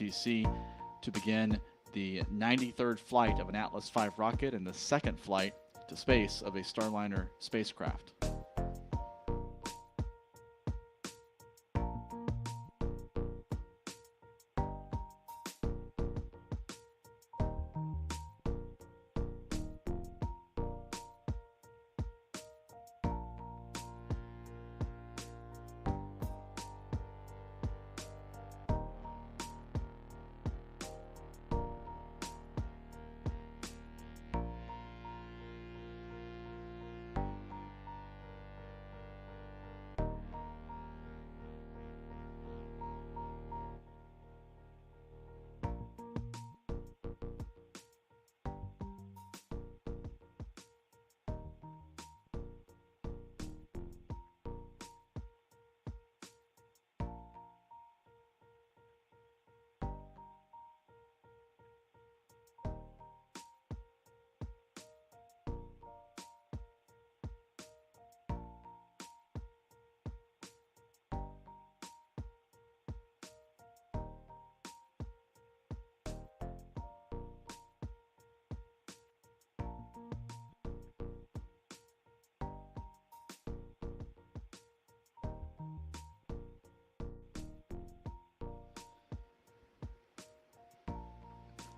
UTC to begin the 93rd flight of an Atlas V rocket and the second flight to space of a Starliner spacecraft.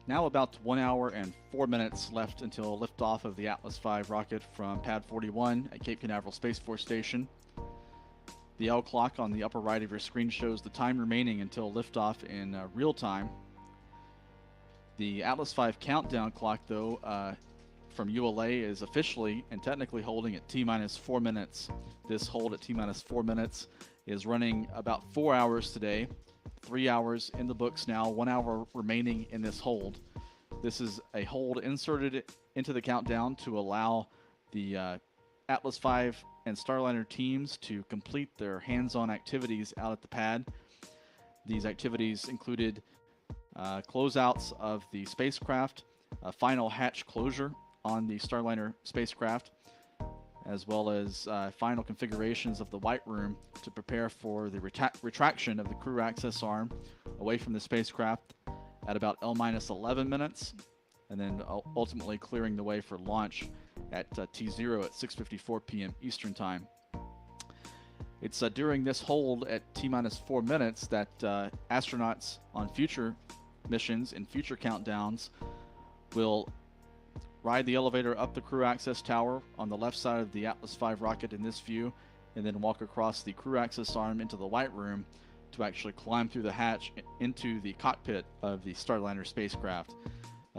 Now about 1 hour and 4 minutes left until liftoff of the Atlas V rocket from Pad 41 at Cape Canaveral Space Force Station. The L clock on the upper right of your screen shows the time remaining until liftoff in real time. The Atlas V countdown clock, though, from ULA is officially and technically holding at T-minus 4 minutes. This hold at T-minus 4 minutes is running about 4 hours today. 3 hours in the books now, 1 hour remaining in this hold. This is a hold inserted into the countdown to allow the Atlas V and Starliner teams to complete their hands-on activities out at the pad. These activities included closeouts of the spacecraft, a final hatch closure on the Starliner spacecraft, as well as final configurations of the white room to prepare for the retraction of the crew access arm away from the spacecraft at about L-11 minutes, and then ultimately clearing the way for launch at T0 at 6:54 p.m. Eastern Time. It's during this hold at T-minus 4 minutes that astronauts on future missions and future countdowns will ride the elevator up the crew access tower on the left side of the Atlas V rocket in this view, and then walk across the crew access arm into the white room to actually climb through the hatch into the cockpit of the Starliner spacecraft.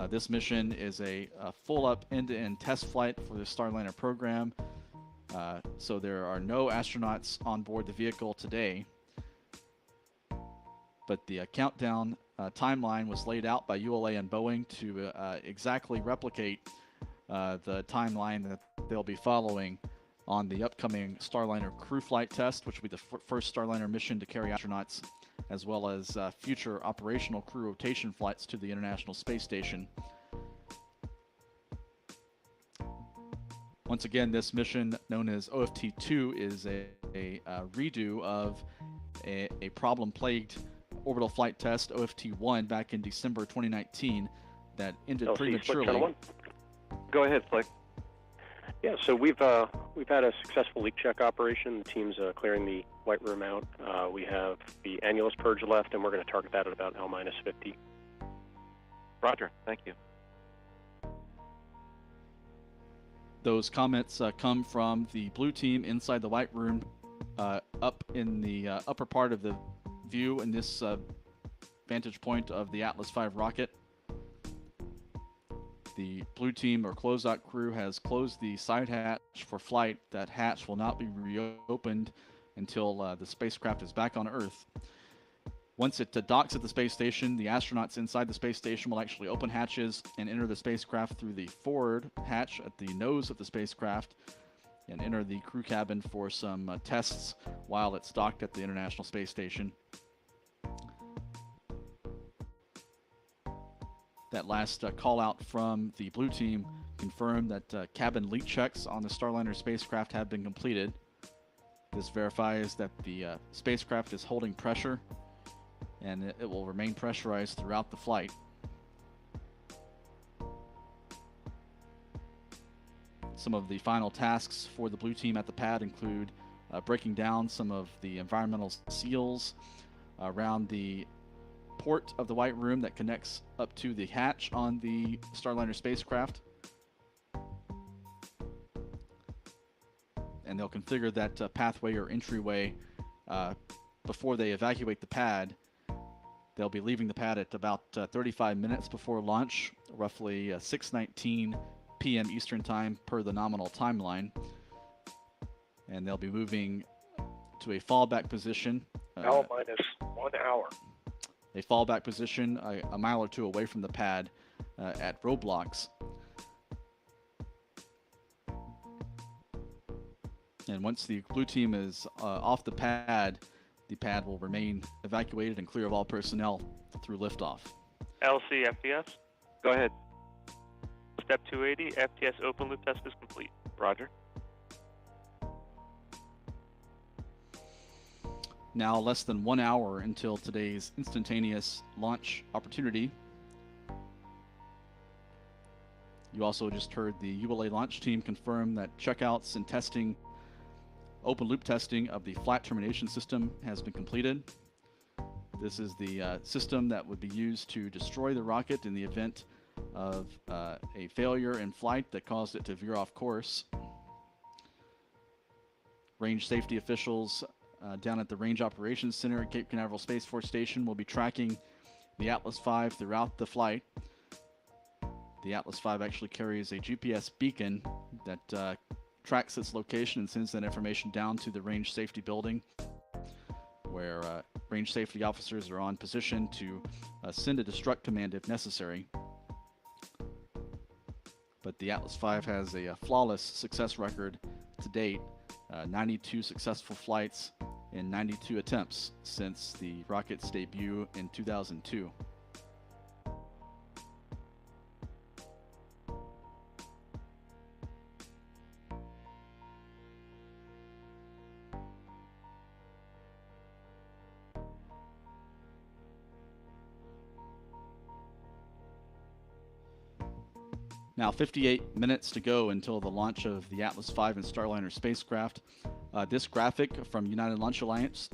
This mission is a full-up end-to-end test flight for the Starliner program, so there are no astronauts on board the vehicle today. But the countdown timeline was laid out by ULA and Boeing to exactly replicate the timeline that they'll be following on the upcoming Starliner crew flight test, which will be the first Starliner mission to carry astronauts, as well as future operational crew rotation flights to the International Space Station. Once again, this mission, known as OFT-2, is a redo of a problem-plagued orbital flight test, OFT-1, back in December 2019 that ended prematurely. Go ahead, Flick. Yeah, so we've had a successful leak check operation. The team's clearing the white room out. We have the annulus purge left, and we're going to target that at about L-50. Roger, thank you. Those comments come from the blue team inside the white room, up in the upper part of the view in this vantage point of the Atlas V rocket. The blue team or closeout crew has closed the side hatch for flight. That hatch will not be reopened until the spacecraft is back on Earth. Once it docks at the space station, the astronauts inside the space station will actually open hatches and enter the spacecraft through the forward hatch at the nose of the spacecraft and enter the crew cabin for some tests while it's docked at the International Space Station. That last call out from the blue team confirmed that cabin leak checks on the Starliner spacecraft have been completed. This verifies that the spacecraft is holding pressure and it will remain pressurized throughout the flight. Some of the final tasks for the blue team at the pad include breaking down some of the environmental seals around the port of the white room that connects up to the hatch on the Starliner spacecraft. And they'll configure that pathway or entryway before they evacuate the pad. They'll be leaving the pad at about 35 minutes before launch, roughly 6:19 p.m. Eastern Time per the nominal timeline. And they'll be moving to a fallback position. L minus 1 hour. A fallback position a mile or two away from the pad at roadblocks. And once the blue team is off the pad will remain evacuated and clear of all personnel through liftoff. LC FTS. Go ahead. Step 280, FTS open loop test is complete. Roger. Now less than 1 hour until today's instantaneous launch opportunity. You also just heard the Ulla launch team confirm that checkouts and testing, open loop testing of the flat termination system has been completed. This is the system that would be used to destroy the rocket in the event of a failure in flight that caused it to veer off course. Range safety officials down at the Range Operations Center at Cape Canaveral Space Force Station will be tracking the Atlas V throughout the flight. The Atlas V actually carries a GPS beacon that tracks its location and sends that information down to the Range Safety Building, where Range Safety officers are on position to send a destruct command if necessary. But the Atlas V has a flawless success record to date, 92 successful flights in 92 attempts since the rocket's debut in 2002. Now 58 minutes to go until the launch of the Atlas V and Starliner spacecraft. This graphic from United Launch Alliance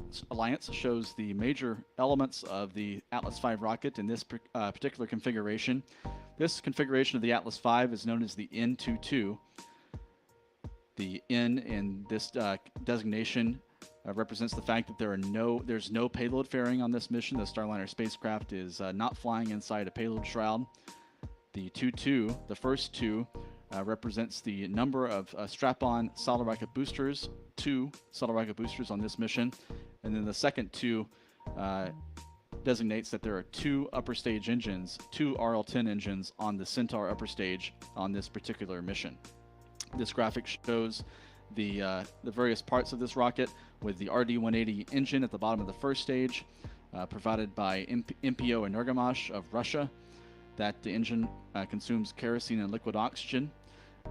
shows the major elements of the Atlas V rocket in this particular configuration. This configuration of the Atlas V is known as the N22. The N in this designation represents the fact that there's no payload fairing on this mission. The Starliner spacecraft is not flying inside a payload shroud. The 22, the first two, represents the number of strap-on solid rocket boosters, 2 solid rocket boosters on this mission. And then the second 2 designates that there are 2 upper stage engines, 2 RL-10 engines on the Centaur upper stage on this particular mission. This graphic shows the various parts of this rocket, with the RD-180 engine at the bottom of the first stage, provided by MPO Energomash of Russia. That the engine consumes kerosene and liquid oxygen.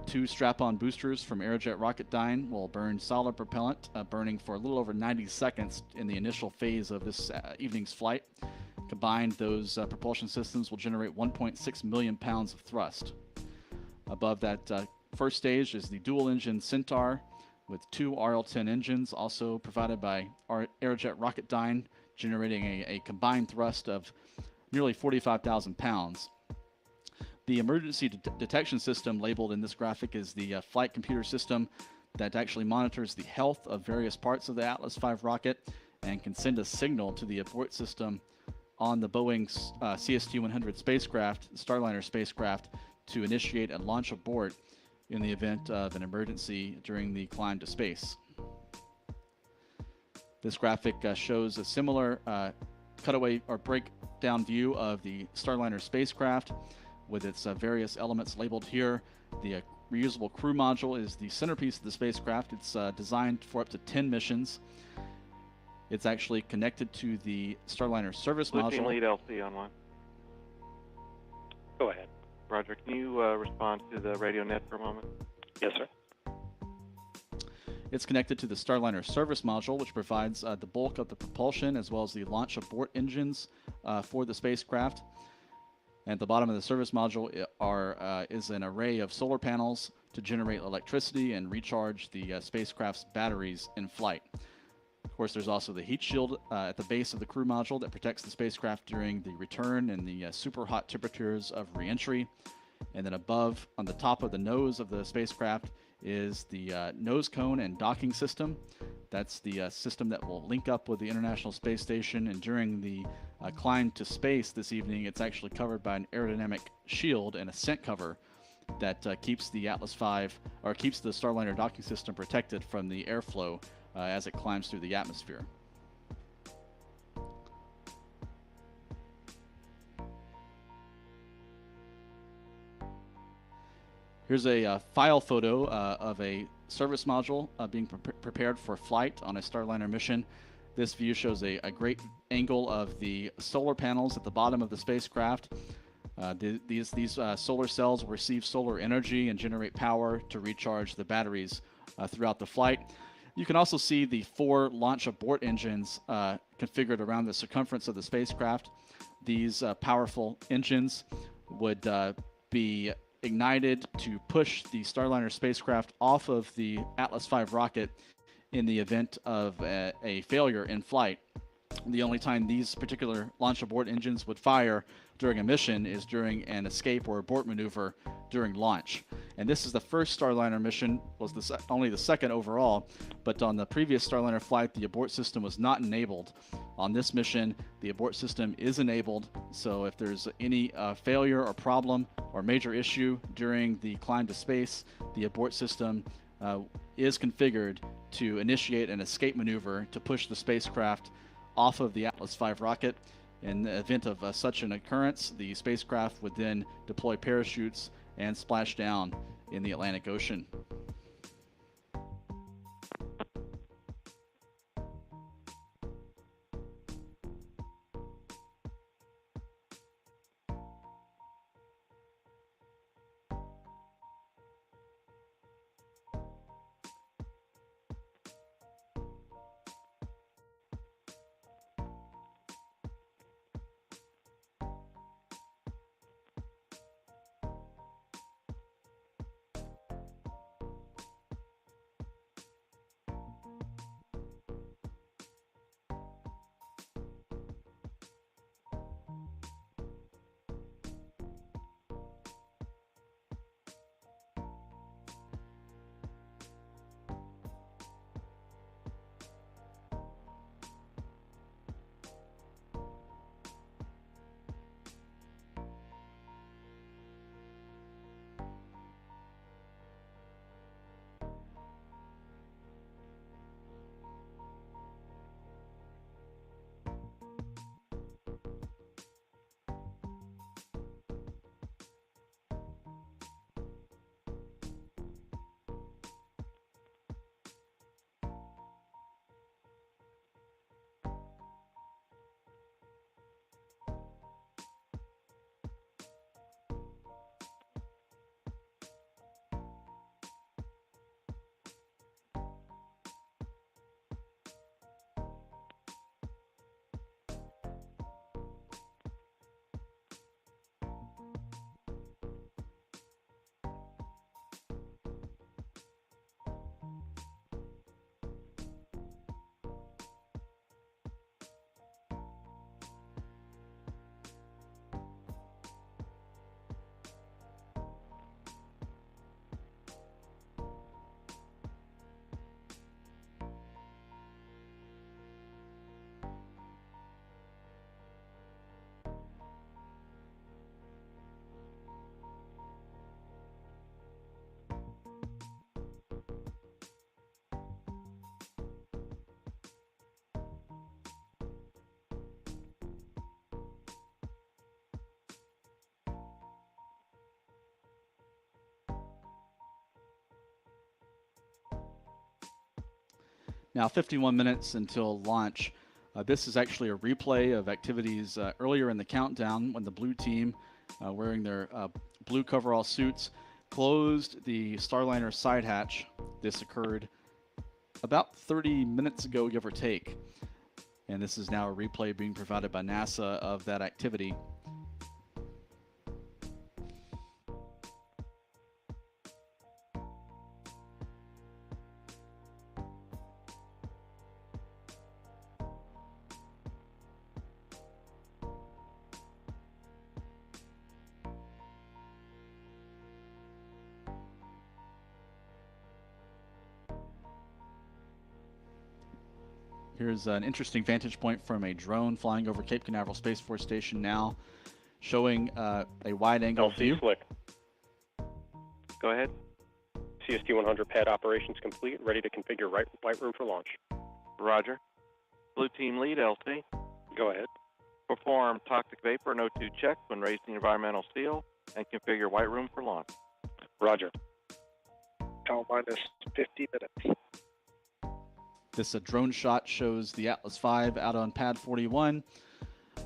2 strap-on boosters from Aerojet Rocketdyne will burn solid propellant, burning for a little over 90 seconds in the initial phase of this evening's flight. Combined, those propulsion systems will generate 1.6 million pounds of thrust. Above that first stage is the dual-engine Centaur with 2 RL-10 engines, also provided by Aerojet Rocketdyne, generating a combined thrust of nearly 45,000 pounds. The emergency detection system labeled in this graphic is the flight computer system that actually monitors the health of various parts of the Atlas V rocket and can send a signal to the abort system on the Boeing CST-100 spacecraft, Starliner spacecraft, to initiate a launch abort in the event of an emergency during the climb to space. This graphic shows a similar cutaway or breakdown view of the Starliner spacecraft, with its various elements labeled here. The reusable crew module is the centerpiece of the spacecraft. It's designed for up to 10 missions. It's actually connected to the Starliner service Blue Team module. lead LC online. Go ahead. Roger, can you respond to the radio net for a moment? Yes, sir. It's connected to the Starliner service module, which provides the bulk of the propulsion as well as the launch abort engines for the spacecraft. At the bottom of the service module is an array of solar panels to generate electricity and recharge the spacecraft's batteries in flight. Of course, there's also the heat shield at the base of the crew module that protects the spacecraft during the return and the super hot temperatures of re-entry. And then above, on the top of the nose of the spacecraft, is the nose cone and docking system. That's the system that will link up with the International Space Station. And during the climb to space this evening, it's actually covered by an aerodynamic shield and a scent cover that keeps the Atlas V, or keeps the Starliner docking system protected from the airflow as it climbs through the atmosphere. Here's a file photo of a service module being prepared for flight on a Starliner mission. This view shows a great angle of the solar panels at the bottom of the spacecraft. These solar cells will receive solar energy and generate power to recharge the batteries throughout the flight. You can also see the 4 launch abort engines configured around the circumference of the spacecraft. These powerful engines would be ignited to push the Starliner spacecraft off of the Atlas V rocket in the event of a failure in flight. The only time these particular launch abort engines would fire during a mission is during an escape or abort maneuver during launch. And this is the first Starliner mission, was only the second overall, but on the previous Starliner flight, the abort system was not enabled. On this mission, the abort system is enabled, so if there's any failure or problem or major issue during the climb to space, the abort system is configured to initiate an escape maneuver to push the spacecraft off of the Atlas V rocket. In the event of such an occurrence, the spacecraft would then deploy parachutes and splash down in the Atlantic Ocean. Now 51 minutes until launch. This is actually a replay of activities earlier in the countdown when the blue team, wearing their blue coverall suits, closed the Starliner side hatch. This occurred about 30 minutes ago, give or take. And this is now a replay being provided by NASA of that activity. Here's an interesting vantage point from a drone flying over Cape Canaveral Space Force Station now, showing a wide-angle view. LC Slick. Go ahead. CST-100 pad operations complete, ready to configure white room for launch. Roger. Blue team lead, LT. Go ahead. Perform toxic vapor and O2 checks when raising environmental seal and configure white room for launch. Roger. L minus 50 minutes. This drone shot shows the Atlas V out on pad 41,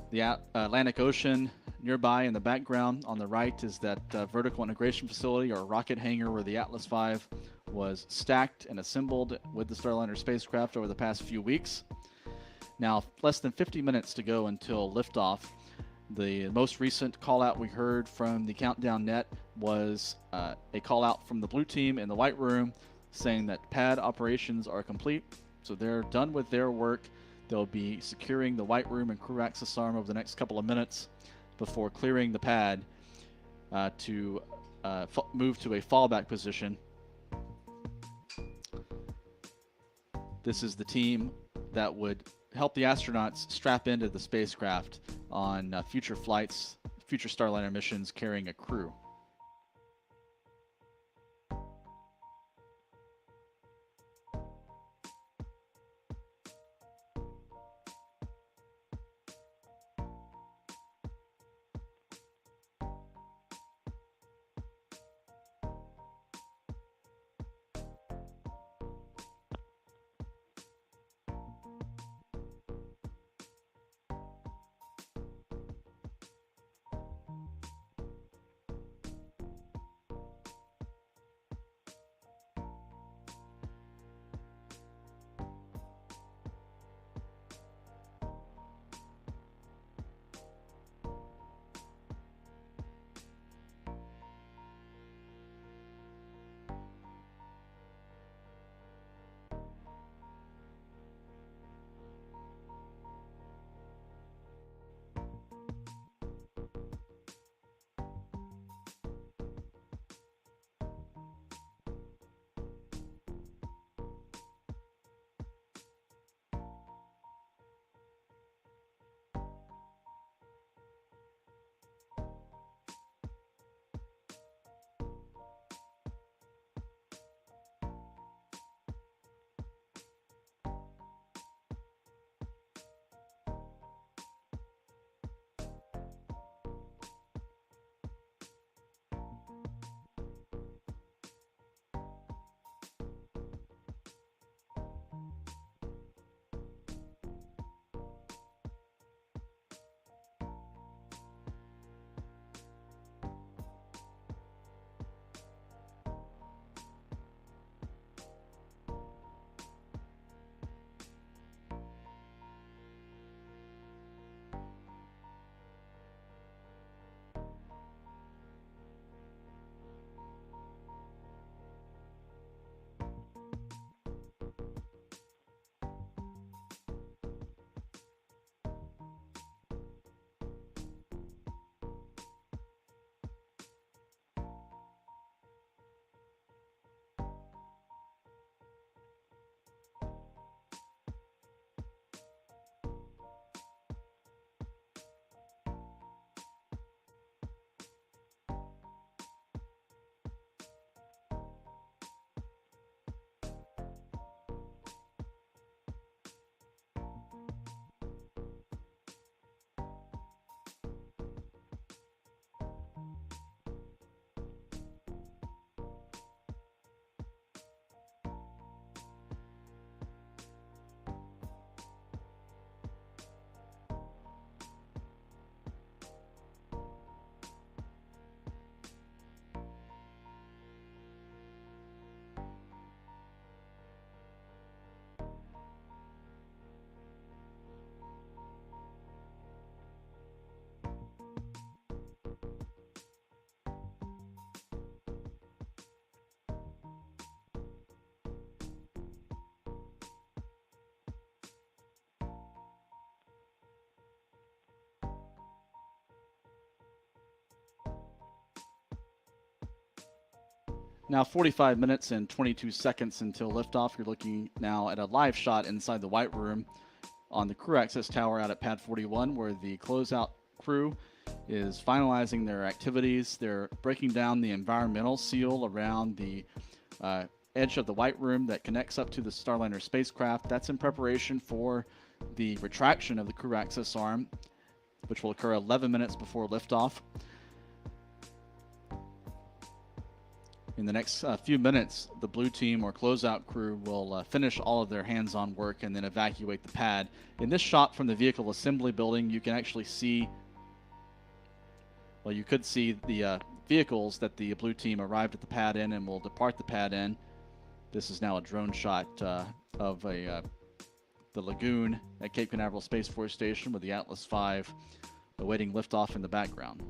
the Atlantic Ocean nearby in the background. On the right is that vertical integration facility or rocket hangar where the Atlas V was stacked and assembled with the Starliner spacecraft over the past few weeks. Now, less than 50 minutes to go until liftoff. The most recent call out we heard from the Countdown Net was a call out from the blue team in the white room saying that pad operations are complete. So they're done with their work. They'll be securing the white room and crew access arm over the next couple of minutes before clearing the pad to move to a fallback position. This is the team that would help the astronauts strap into the spacecraft on future flights, future Starliner missions carrying a crew. Now 45 minutes and 22 seconds until liftoff. You're looking now at a live shot inside the White Room on the crew access tower out at Pad 41, where the closeout crew is finalizing their activities. They're breaking down the environmental seal around the edge of the White Room that connects up to the Starliner spacecraft. That's in preparation for the retraction of the crew access arm, which will occur 11 minutes before liftoff. In the next few minutes, the blue team or closeout crew will finish all of their hands-on work and then evacuate the pad. In this shot from the vehicle assembly building, you can actually see, well, you could see the vehicles that the blue team arrived at the pad in and will depart the pad in. This is now a drone shot of the lagoon at Cape Canaveral Space Force Station with the Atlas V awaiting liftoff in the background.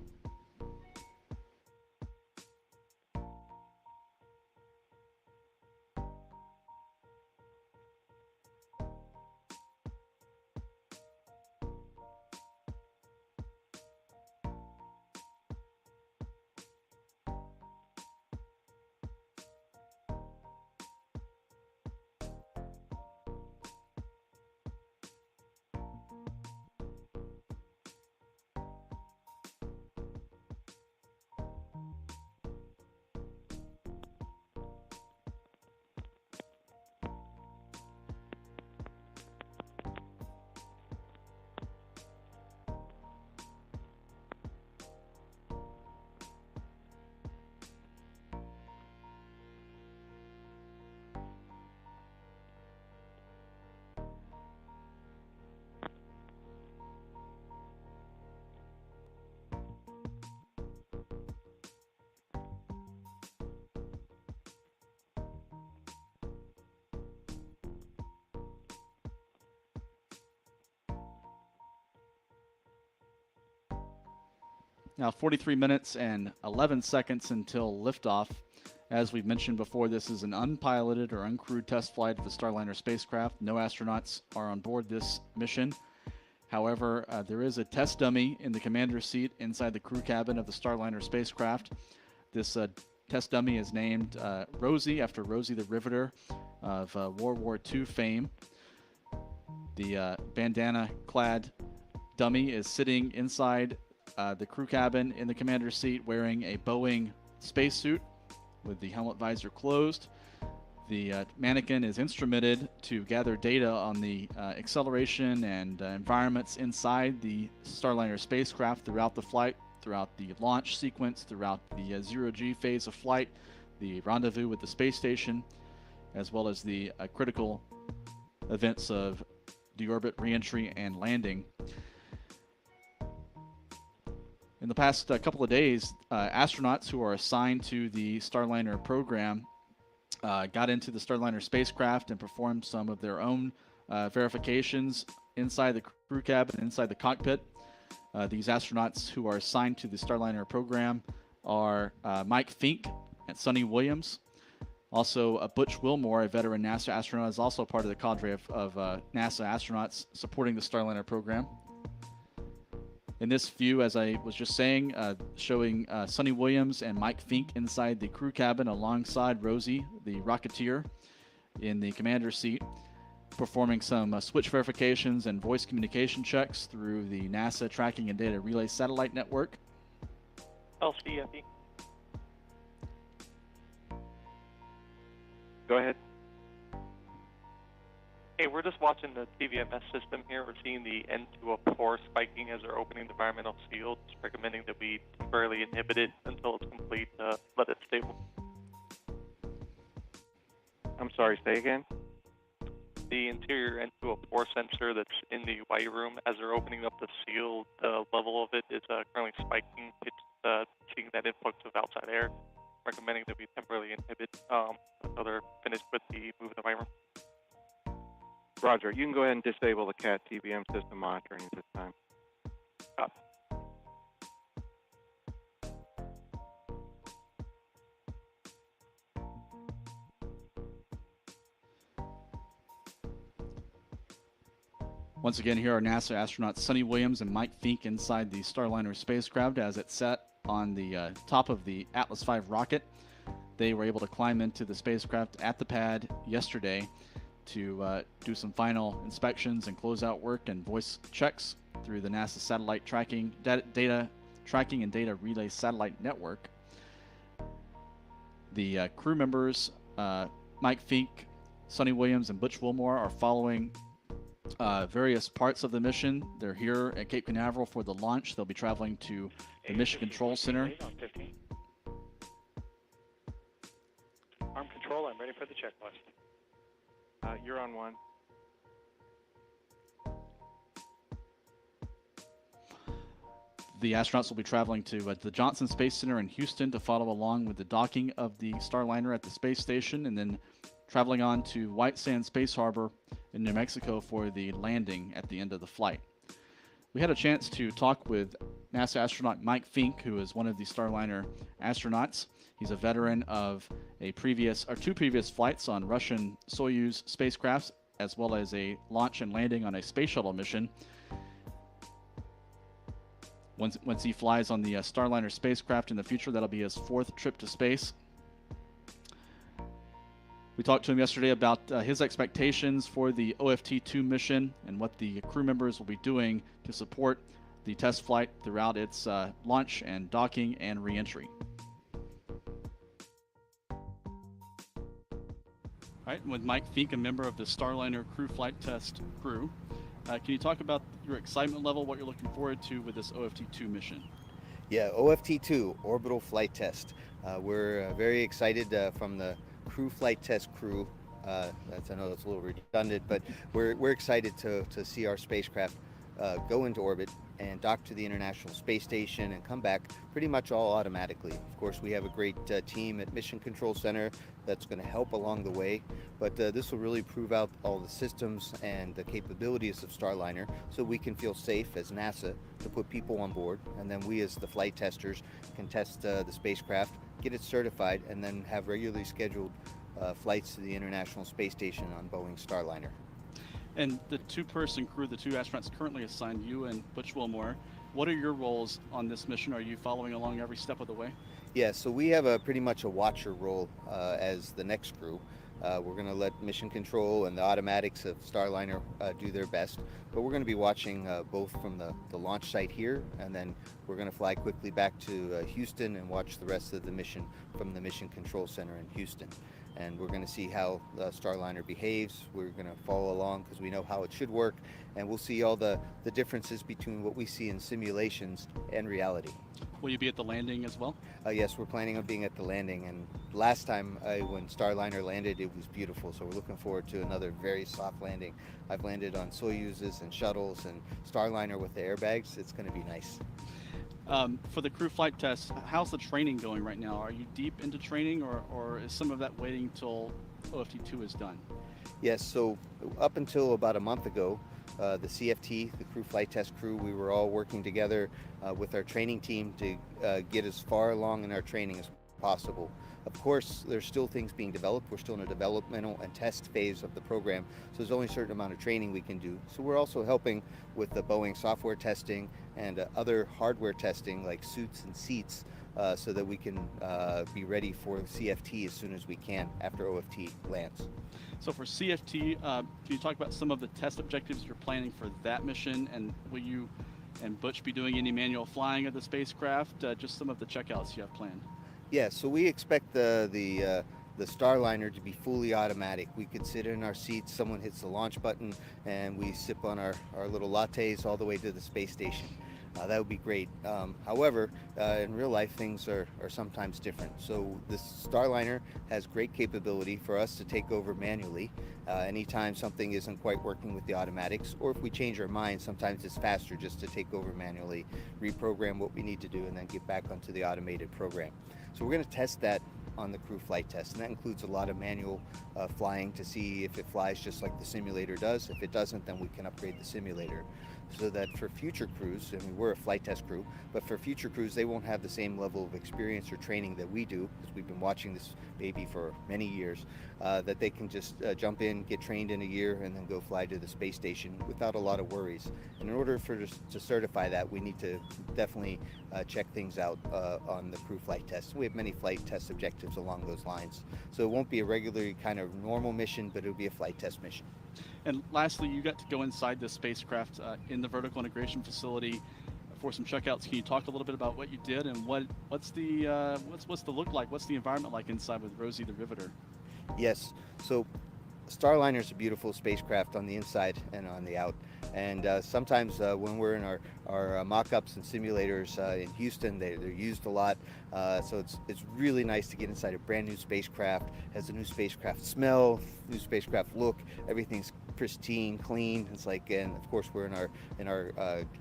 Now 43 minutes and 11 seconds until liftoff. As we've mentioned before, this is an unpiloted or uncrewed test flight of the Starliner spacecraft. No astronauts are on board this mission. However, there is a test dummy in the commander's seat inside the crew cabin of the Starliner spacecraft. This test dummy is named Rosie, after Rosie the Riveter of World War II fame. The bandana-clad dummy is sitting inside the crew cabin in the commander's seat wearing a Boeing spacesuit with the helmet visor closed. The mannequin is instrumented to gather data on the acceleration and environments inside the Starliner spacecraft throughout the flight, throughout the launch sequence, throughout the zero-G phase of flight, the rendezvous with the space station, as well as the critical events of deorbit, reentry, and landing. In the past couple of days, astronauts who are assigned to the Starliner program got into the Starliner spacecraft and performed some of their own verifications inside the crew cabin, inside the cockpit. These astronauts who are assigned to the Starliner program are Mike Fink and Sonny Williams. Also, Butch Wilmore, a veteran NASA astronaut, is also part of the cadre of NASA astronauts supporting the Starliner program. In this view, as I was just saying, showing Sonny Williams and Mike Fink inside the crew cabin alongside Rosie, the Rocketeer, in the commander's seat, performing some switch verifications and voice communication checks through the NASA Tracking and Data Relay Satellite Network. LCFE. Go ahead. Hey, we're just watching the TVMS system here. We're seeing the N2O4 spiking as they're opening the environmental seal. Just recommending that we temporarily inhibit it until it's complete. Let it stable. I'm sorry, say again? The interior N2O4 sensor that's in the White Room, as they're opening up the seal, the level of it is currently spiking. It's seeing that influx of outside air. Recommending that we temporarily inhibit until they're finished with the move in the White Room. Roger, you can go ahead and disable the CAT TBM system monitoring at this time. Once again, here are NASA astronauts Sonny Williams and Mike Fink inside the Starliner spacecraft as it's set on the top of the Atlas V rocket. They were able to climb into the spacecraft at the pad yesterday to do some final inspections and closeout work and voice checks through the NASA satellite tracking data tracking and data relay satellite network. The crew members, Mike Fink, Sonny Williams, and Butch Wilmore, are following various parts of the mission. They're here at Cape Canaveral for the launch. They'll be traveling to the Mission Control Center. Arm control, I'm ready for the checklist. You're on one. The astronauts will be traveling to the Johnson Space Center in Houston to follow along with the docking of the Starliner at the space station, and then traveling on to White Sands Space Harbor in New Mexico for the landing at the end of the flight. We had a chance to talk with NASA astronaut Mike Fink, who is one of the Starliner astronauts. He's a veteran of two previous flights on Russian Soyuz spacecrafts, as well as a launch and landing on a space shuttle mission. Once he flies on the Starliner spacecraft in the future, that'll be his 4th trip to space. We talked to him yesterday about his expectations for the OFT-2 mission and what the crew members will be doing to support the test flight throughout its launch and docking and re-entry. All right, with Mike Fink, a member of the Starliner crew flight test crew, can you talk about your excitement level, what you're looking forward to with this OFT-2 mission? Yeah, OFT-2, Orbital Flight Test. We're very excited from the crew flight test crew. I know that's a little redundant, but we're excited to see our spacecraft go into orbit and dock to the International Space Station and come back pretty much all automatically. Of course, we have a great team at Mission Control Center that's going to help along the way, but this will really prove out all the systems and the capabilities of Starliner so we can feel safe as NASA to put people on board, and then we as the flight testers can test the spacecraft, get it certified, and then have regularly scheduled flights to the International Space Station on Boeing Starliner. And the 2-person crew, the 2 astronauts currently assigned, you and Butch Wilmore, what are your roles on this mission? Are you following along every step of the way? Yeah, so we have pretty much a watcher role as the next crew. We're going to let Mission Control and the automatics of Starliner do their best, but we're going to be watching both from the launch site here, and then we're going to fly quickly back to Houston and watch the rest of the mission from the Mission Control Center in Houston. And we're going to see how Starliner behaves. We're going to follow along because we know how it should work, and we'll see all the differences between what we see in simulations and reality. Will you be at the landing as well? Yes, we're planning on being at the landing, and last time when Starliner landed, it was beautiful, so we're looking forward to another very soft landing. I've landed on Soyuzes and shuttles, and Starliner with the airbags. It's going to be nice. For the crew flight test, how's the training going right now? Are you deep into training, or is some of that waiting till OFT-2 is done? Yes, so up until about a month ago, the CFT, the crew flight test crew, we were all working together with our training team to get as far along in our training as possible. Of course, there's still things being developed. We're still in a developmental and test phase of the program, so there's only a certain amount of training we can do. So we're also helping with the Boeing software testing and other hardware testing like suits and seats so that we can be ready for CFT as soon as we can after OFT lands. So for CFT, can you talk about some of the test objectives you're planning for that mission, and will you and Butch be doing any manual flying of the spacecraft? Just some of the checkouts you have planned. Yeah, so we expect the Starliner to be fully automatic. We could sit in our seats, someone hits the launch button, and we sip on our little lattes all the way to the space station. That would be great. However, in real life, things are sometimes different. So the Starliner has great capability for us to take over manually anytime something isn't quite working with the automatics, or if we change our mind, sometimes it's faster just to take over manually, reprogram what we need to do, and then get back onto the automated program. So we're going to test that on the crew flight test, and that includes a lot of manual flying to see if it flies just like the simulator does. If it doesn't, then we can upgrade the simulator, so that for future crews, I mean, we're a flight test crew, but for future crews, they won't have the same level of experience or training that we do, because we've been watching this baby for many years, that they can just jump in, can get trained in a year and then go fly to the space station without a lot of worries. And in order for us to certify that, we need to definitely check things out on the crew flight test. We have many flight test objectives along those lines. So it won't be a regular kind of normal mission, but it'll be a flight test mission. And lastly, you got to go inside the spacecraft in the vertical integration facility for some checkouts. Can you talk a little bit about what you did and what's the look like? What's the environment like inside with Rosie the Riveter? Yes. So Starliner is a beautiful spacecraft on the inside and on the out. And sometimes when we're in our mock-ups and simulators in Houston, they're used a lot. So it's really nice to get inside a brand new spacecraft. Has a new spacecraft smell, new spacecraft look. Everything's pristine, clean. It's like, and of course we're in our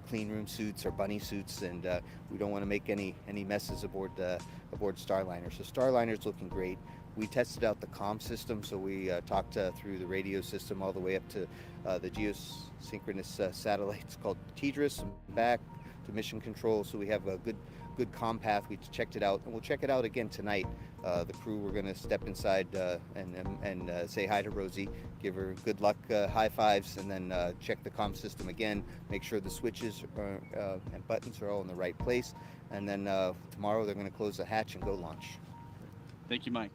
clean room suits, our bunny suits, and we don't want to make any messes aboard Starliner. So Starliner's looking great. We tested out the comm system, so we talked through the radio system all the way up to the geosynchronous satellites called TDRS and back to mission control. So we have a good comm path. We checked it out, and we'll check it out again tonight. The crew, we're going to step inside and say hi to Rosie, give her good luck high fives, and then check the comm system again, make sure the switches and buttons are all in the right place. And then tomorrow they're going to close the hatch and go launch. Thank you, Mike.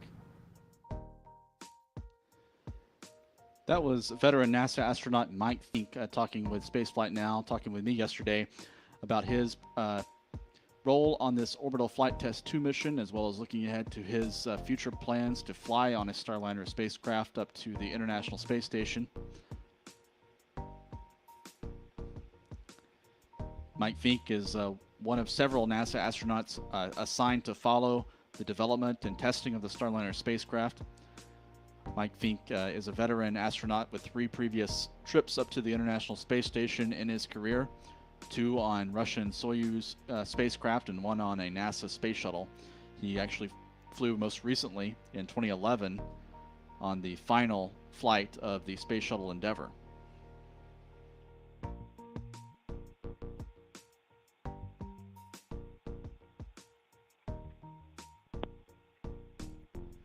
That was veteran NASA astronaut Mike Fink talking with Spaceflight Now, talking with me yesterday about his role on this Orbital Flight Test 2 mission, as well as looking ahead to his future plans to fly on a Starliner spacecraft up to the International Space Station. Mike Fink is one of several NASA astronauts assigned to follow the development and testing of the Starliner spacecraft. Mike Fink is a veteran astronaut with 3 previous trips up to the International Space Station in his career, 2 on Russian Soyuz spacecraft and 1 on a NASA space shuttle. He actually flew most recently in 2011 on the final flight of the Space Shuttle Endeavour.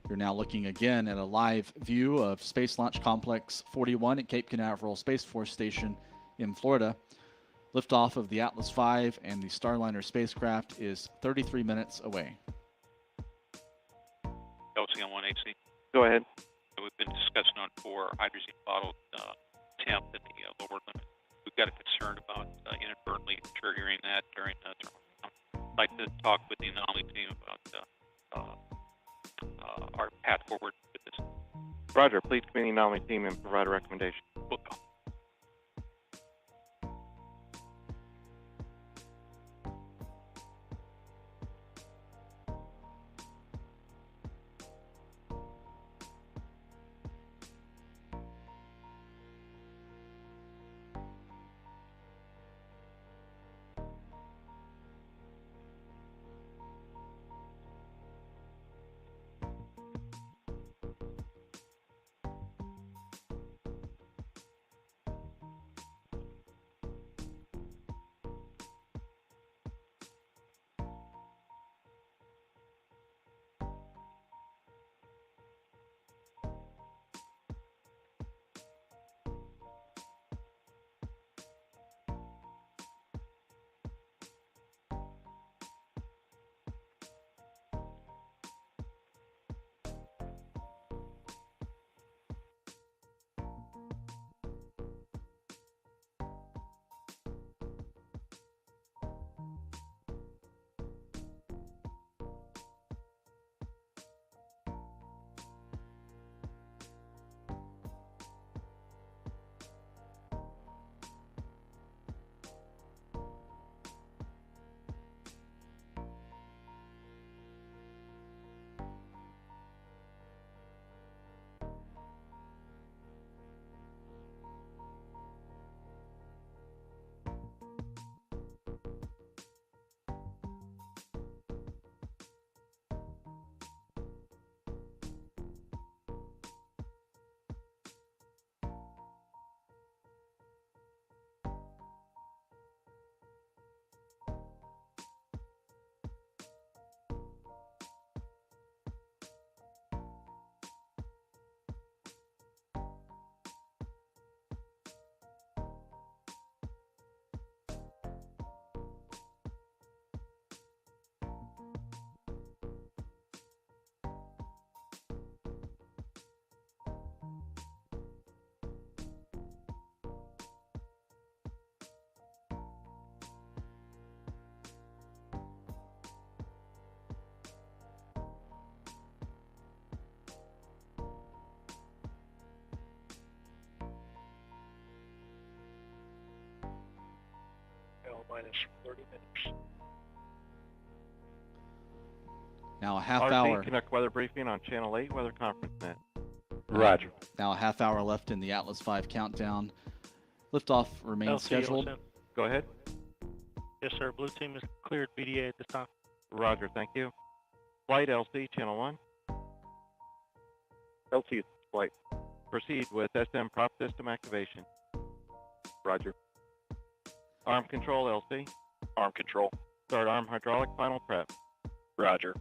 You're now looking again at a live view of Space Launch Complex 41 at Cape Canaveral Space Force Station in Florida. Liftoff of the Atlas V and the Starliner spacecraft is 33 minutes away. LC on 1AC. Go ahead. We've been discussing on 4 hydrazine bottle temp at the lower limit. We've got a concern about inadvertently triggering that during thermal. I'd like to talk with the anomaly team about our path forward with this. Roger. Please come in the anomaly team and provide a recommendation. We'll go. minus 30 minutes. Now a half RC, hour. conduct weather briefing on Channel 8 Weather Conference Net. Roger. Now a half hour left in the Atlas V countdown. Liftoff remains LC, scheduled. OSM. Go ahead. Yes, sir. Blue team is cleared BDA at this time. Roger, thank you. Flight LC, Channel 1. LC flight. Proceed with SM prop system activation. Roger. Arm control LC. Arm control. Start arm hydraulic final prep. Roger.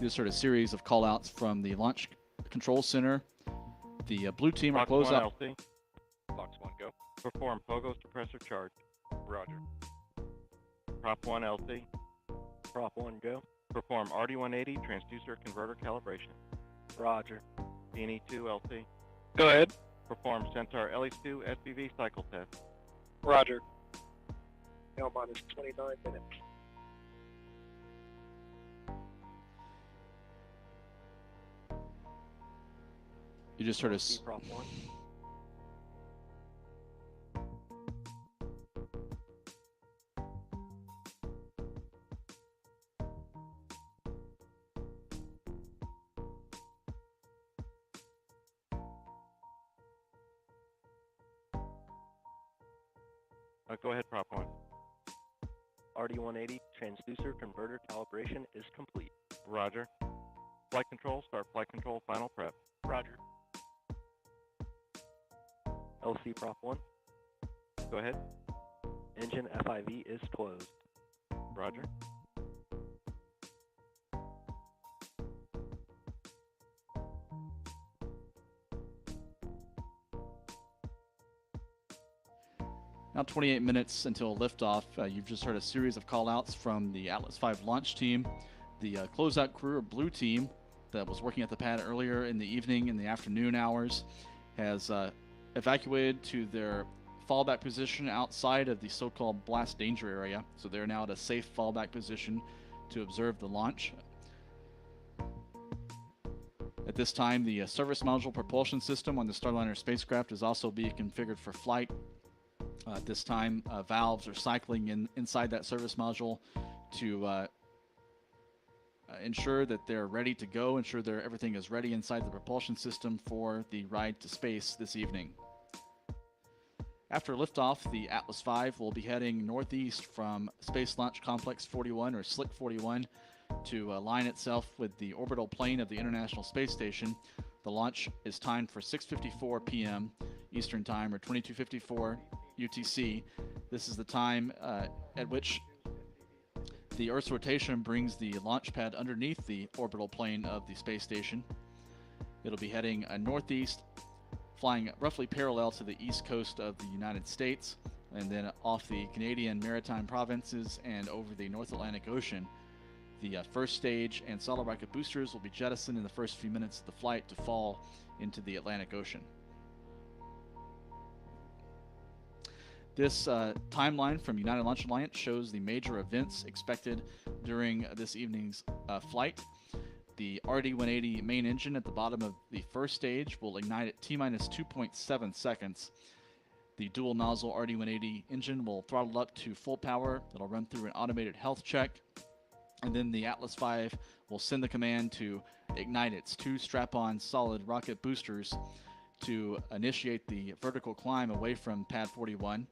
These are a series of call-outs from the Launch Control Center. The blue team are Box 1 closeout. LC. Box 1 go. Perform pogo suppressor charge. Roger. Prop 1 LC. Prop 1 go. Perform RD180 transducer converter calibration. Roger. PNE2 LC. Go ahead. Perform Centaur LH2 SPV cycle test. Roger. Now minus 29 minutes. You just heard us. Prop 1. Go ahead, Prop 1. RD180 transducer converter calibration is complete. Roger. Flight control, start flight control final prep. Roger. LC prop 1. Go ahead. Engine FIV is closed. Roger. Now 28 minutes until liftoff. You've just heard a series of call-outs from the Atlas V launch team. The closeout crew, or blue team, that was working at the pad earlier in the evening and the afternoon hours, has evacuated to their fallback position outside of the so-called blast danger area. So they're now at a safe fallback position to observe the launch. At this time, the service module propulsion system on the Starliner spacecraft is also being configured for flight. At this time, valves are cycling inside that service module to ensure that they're ready to go, ensure that everything is ready inside the propulsion system for the ride to space this evening. After liftoff, the Atlas V will be heading northeast from Space Launch Complex 41, or SLC 41, to align itself with the orbital plane of the International Space Station. The launch is timed for 6:54 p.m. Eastern Time, or 22:54 UTC. This is the time at which the Earth's rotation brings the launch pad underneath the orbital plane of the space station. It'll be heading northeast, flying roughly parallel to the east coast of the United States, and then off the Canadian Maritime Provinces and over the North Atlantic Ocean. The first stage and solid rocket boosters will be jettisoned in the first few minutes of the flight to fall into the Atlantic Ocean. This timeline from United Launch Alliance shows the major events expected during this evening's flight. The RD-180 main engine at the bottom of the first stage will ignite at T-minus 2.7 seconds. The dual nozzle RD-180 engine will throttle up to full power. It'll run through an automated health check. And then the Atlas V will send the command to ignite its two strap-on solid rocket boosters to initiate the vertical climb away from Pad 41.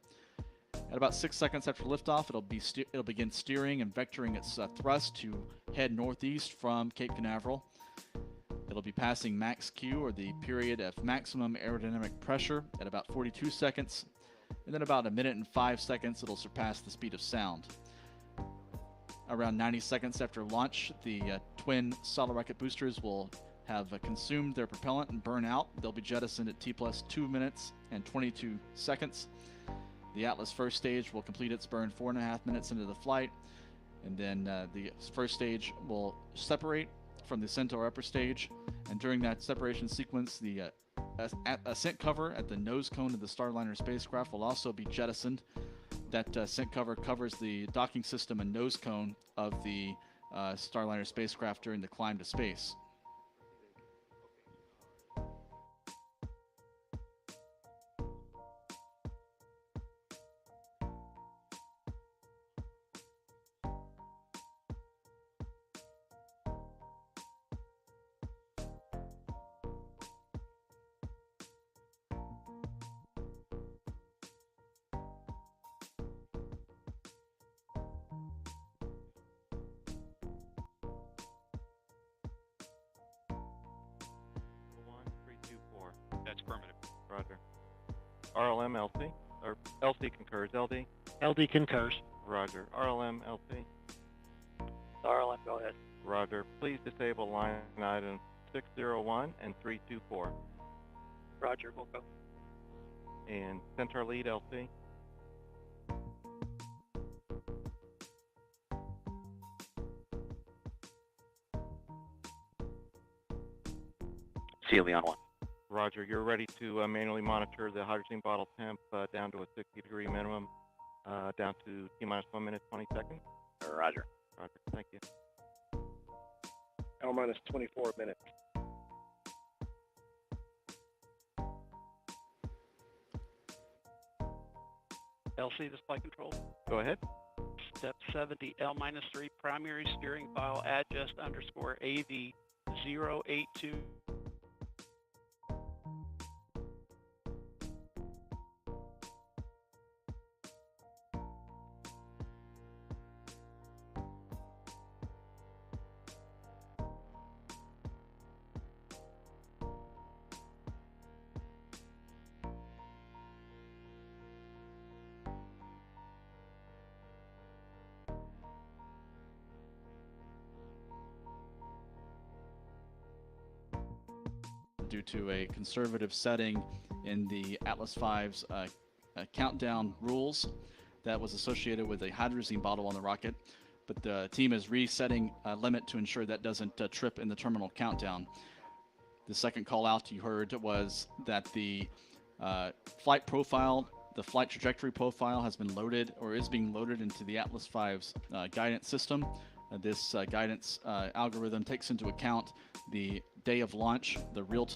At about 6 seconds after liftoff, it'll begin steering and vectoring its thrust to head northeast from Cape Canaveral. It'll be passing max Q, or the period of maximum aerodynamic pressure, at about 42 seconds. And then about 1 minute and 5 seconds, it'll surpass the speed of sound. Around 90 seconds after launch, the twin solid rocket boosters will have consumed their propellant and burn out. They'll be jettisoned at T+2 minutes and 22 seconds. The Atlas first stage will complete its burn 4.5 minutes into the flight, and then the first stage will separate from the Centaur upper stage, and during that separation sequence, the ascent cover at the nose cone of the Starliner spacecraft will also be jettisoned. That ascent cover covers the docking system and nose cone of the Starliner spacecraft during the climb to space. Roger. RLM LC, or LC concurs. LD? LD concurs. Roger. RLM LC? RLM, go ahead. Roger. Please disable line items 601 and 324. Roger, we'll go. And Centaur lead LC? Seal on 1. Roger. You're ready to manually monitor the hydrogen bottle temp down to a 60-degree minimum, down to T-minus 1 minute, 20 seconds? Roger. Roger. Thank you. L-minus 24 minutes. LC display control. Go ahead. Step 70, L-3, primary steering file adjust underscore AV 082. Due to a conservative setting in the Atlas V's countdown rules that was associated with a hydrazine bottle on the rocket, but the team is resetting a limit to ensure that doesn't trip in the terminal countdown. The second call out you heard was that the flight profile, the flight trajectory profile has been loaded or is being loaded into the Atlas V's guidance system. This guidance algorithm takes into account the day of launch, the real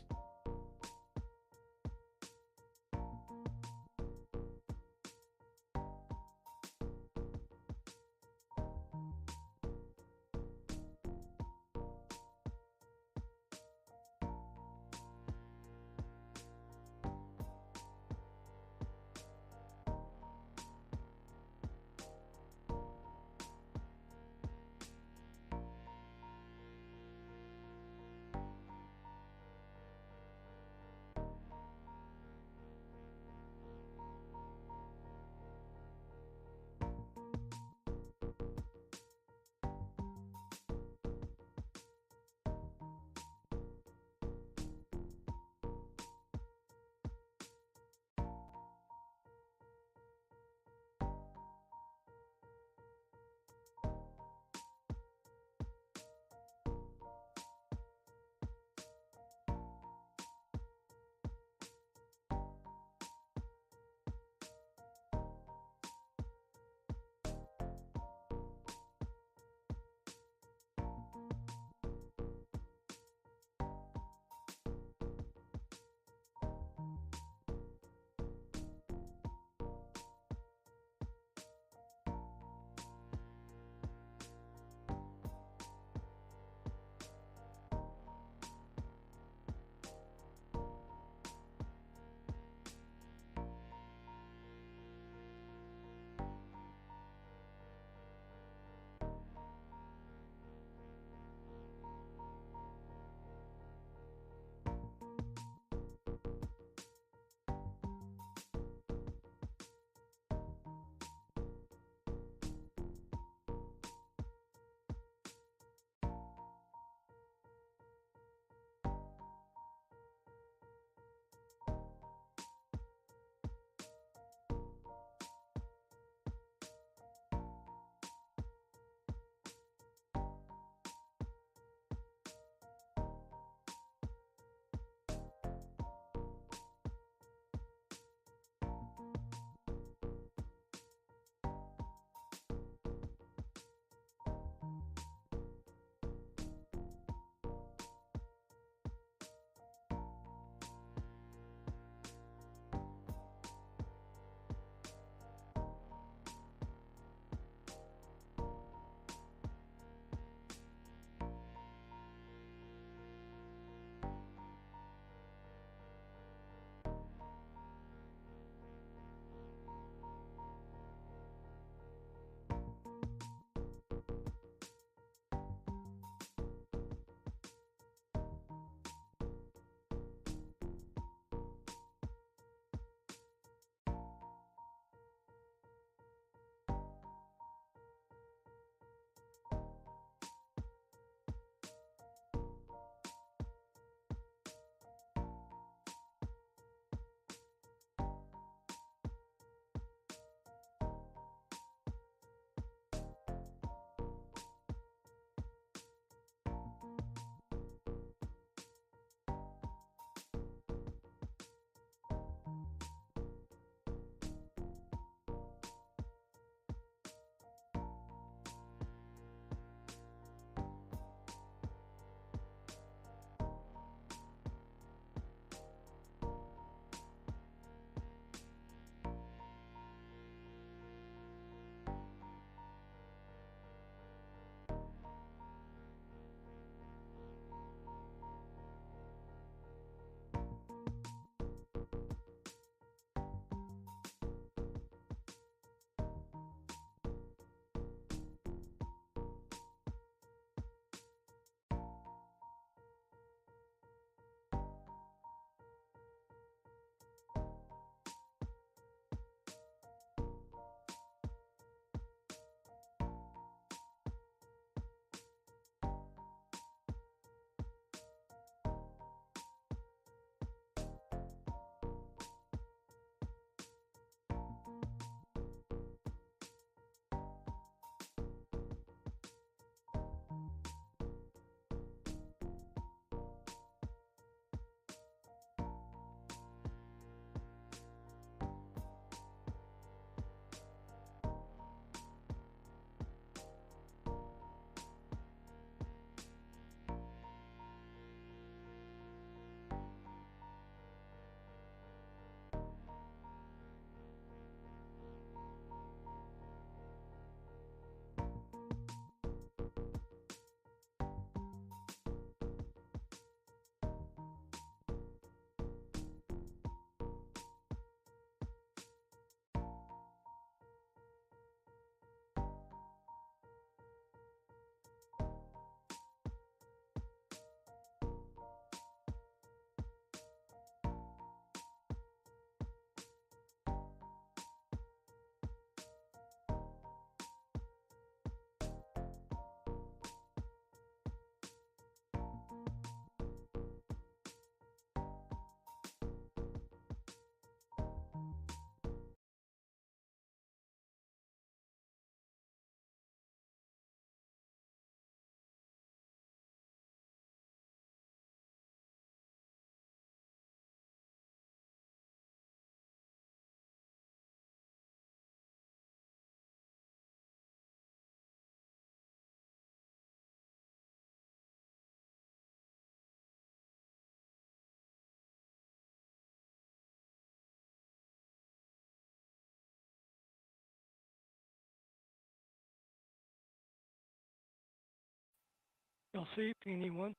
LC, PNE1,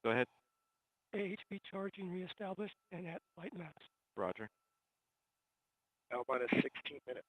Go ahead. AHP charging reestablished and at flight maps. Roger. L minus 16 minutes.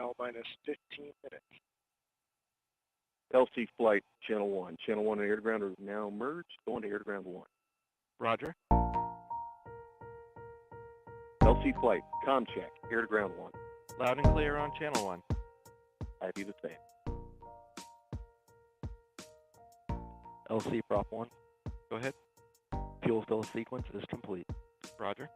L minus 15 minutes. LC flight, channel 1. Channel 1 and air to ground are now merged, going to air to ground 1. Roger. LC flight, com check, air to ground 1. Loud and clear on channel 1. I do the same. LC prop 1. Go ahead. Fuel fill sequence is complete. Roger.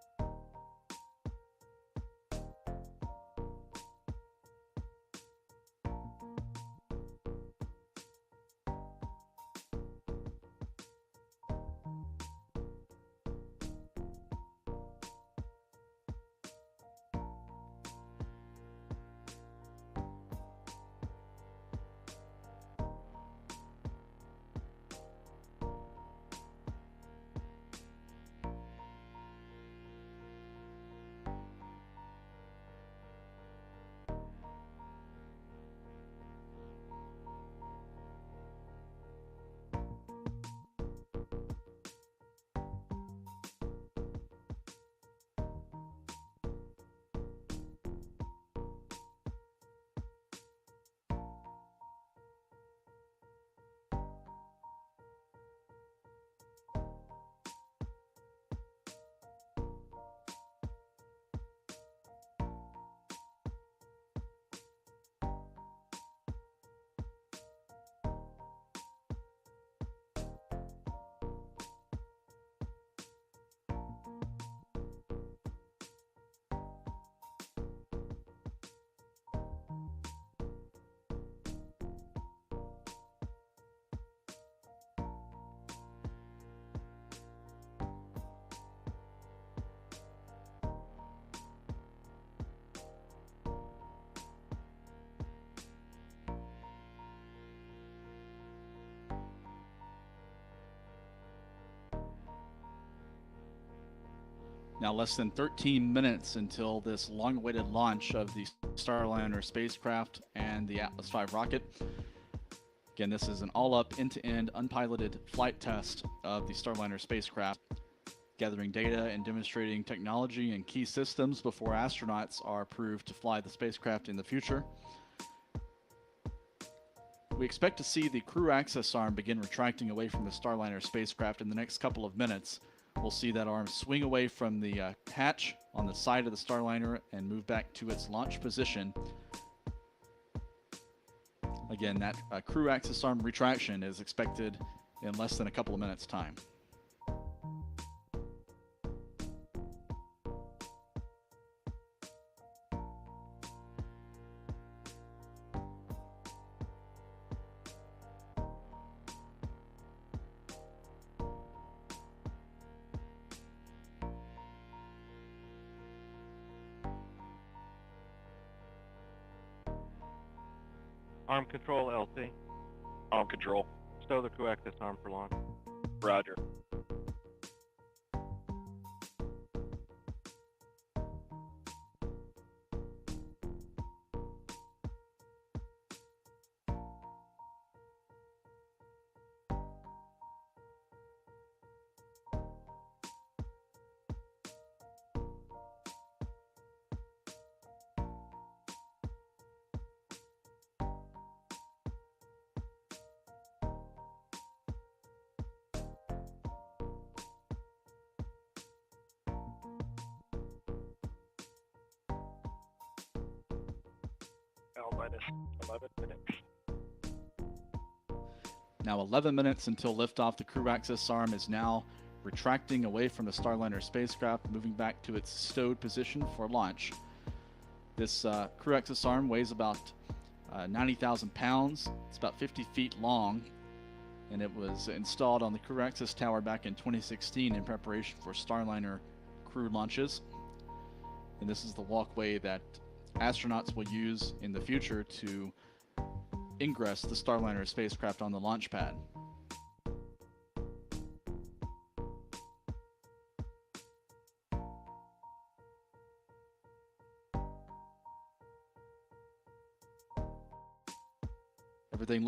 Now less than 13 minutes until this long-awaited launch of the Starliner spacecraft and the Atlas V rocket. Again, this is an all-up, end-to-end, unpiloted flight test of the Starliner spacecraft, gathering data and demonstrating technology and key systems before astronauts are approved to fly the spacecraft in the future. We expect to see the crew access arm begin retracting away from the Starliner spacecraft in the next couple of minutes. We'll see that arm swing away from the hatch on the side of the Starliner and move back to its launch position. Again, that crew access arm retraction is expected in less than a couple of minutes' time. Arm control, LC. Arm control. Stow the crew access arm for launch. Roger. L minus 11 minutes. Now 11 minutes until liftoff. The crew access arm is now retracting away from the Starliner spacecraft, moving back to its stowed position for launch. This crew access arm weighs about 90,000 pounds. It's about 50 feet long, and it was installed on the crew access tower back in 2016 in preparation for Starliner crew launches. And this is the walkway that astronauts will use in the future to ingress the Starliner spacecraft on the launch pad. Everything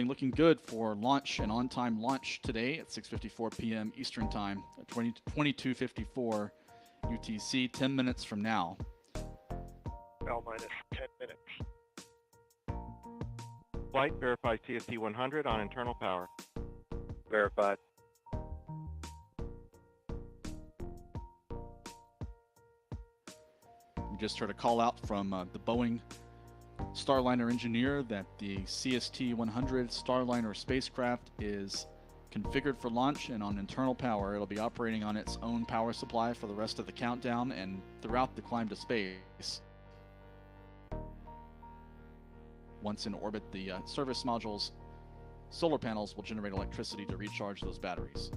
looking good for launch and on-time launch today at 6:54 p.m. Eastern Time at 22:54 UTC, 10 minutes from now. L minus 10 minutes. Flight, verify CST 100 on internal power. Verified. We just heard a call out from the Boeing Starliner engineer that the CST 100 Starliner spacecraft is configured for launch and on internal power. It'll be operating on its own power supply for the rest of the countdown and throughout the climb to space. Once in orbit, the service module's solar panels will generate electricity to recharge those batteries.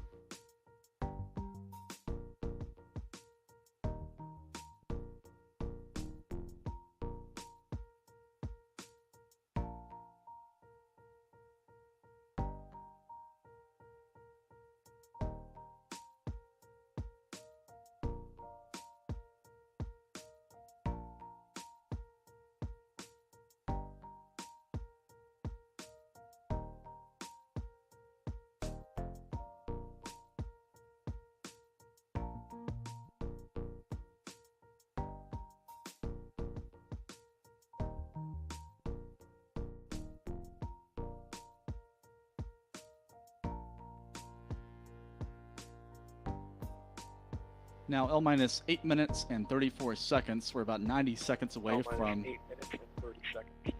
Now L minus 8 minutes and 34 seconds. We're about 90 seconds away from 8 minutes and 30 seconds.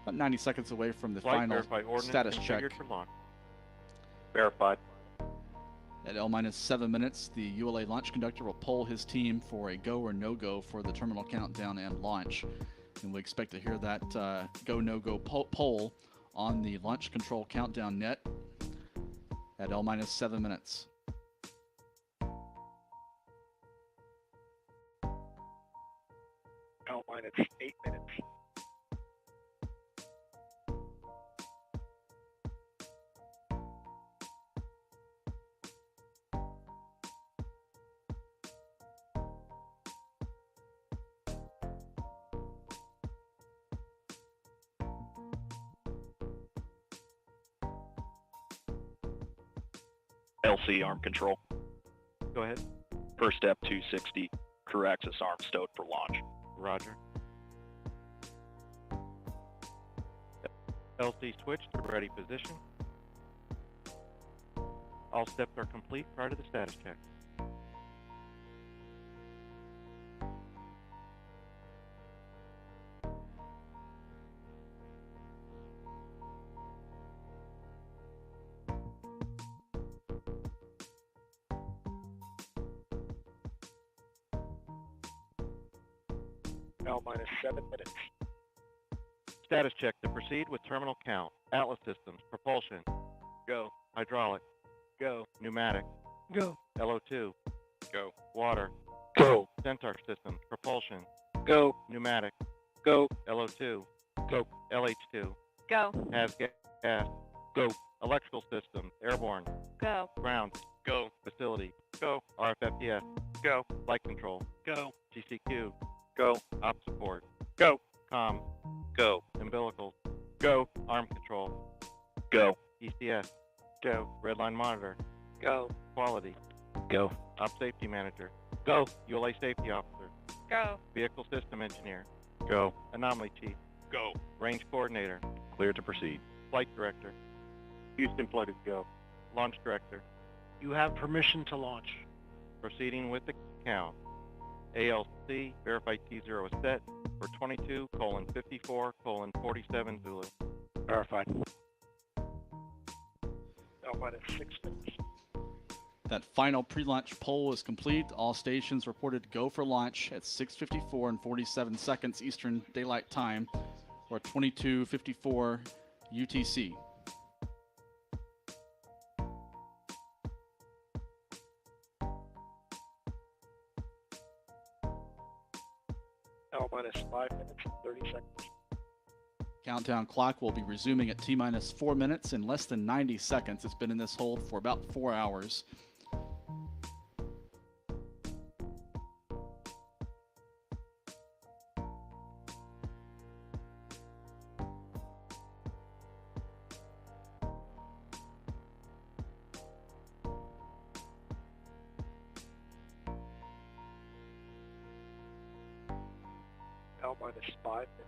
about 90 seconds away from the Flight, final verify ordnance status check. configured for launch. Verified. At L minus 7 minutes, the ULA launch conductor will poll his team for a go or no-go for the terminal countdown and launch. And we expect to hear that go-no-go poll on the launch control countdown net at L minus 7 minutes. L minus 8 minutes. LC arm control. Go ahead. First step 260, crew access arm stowed for launch. Roger. LC switch to ready position. All steps are complete prior to the status check. L minus 7 minutes. Status check to proceed with terminal count. Atlas systems, propulsion. Go. Hydraulic. Go. Pneumatic. Go. LO2. Go. Water. Go. Centaur systems, propulsion. Go. Pneumatic. Go. LO2. Go. LH2. Go. Has gas. Go. Electrical systems, airborne. Go. Ground. Go. Facility. Go. RFFTS. Go. Flight control. Go. GCQ. Go. Op support. Go. Com. Go. Umbilicals. Go. Arm control. Go. ECS. Go. Redline monitor. Go. Quality. Go. Op safety manager. Go. ULA safety officer. Go. Vehicle system engineer. Go. Anomaly chief. Go. Range coordinator. Clear to proceed. Flight director. Houston flight is go. Launch director. You have permission to launch. Proceeding with the count. ALC, verify T0 is set for 22:54:47 Zulu. Verified. L minus 6 minutes. That final pre-launch poll is complete. All stations reported go for launch at 6:54 and 47 seconds Eastern Daylight Time, or 22:54 UTC. L minus 5 minutes and 30 seconds. Countdown clock will be resuming at T-minus 4 minutes in less than 90 seconds. It's been in this hold for about 4 hours. L minus 5 minutes.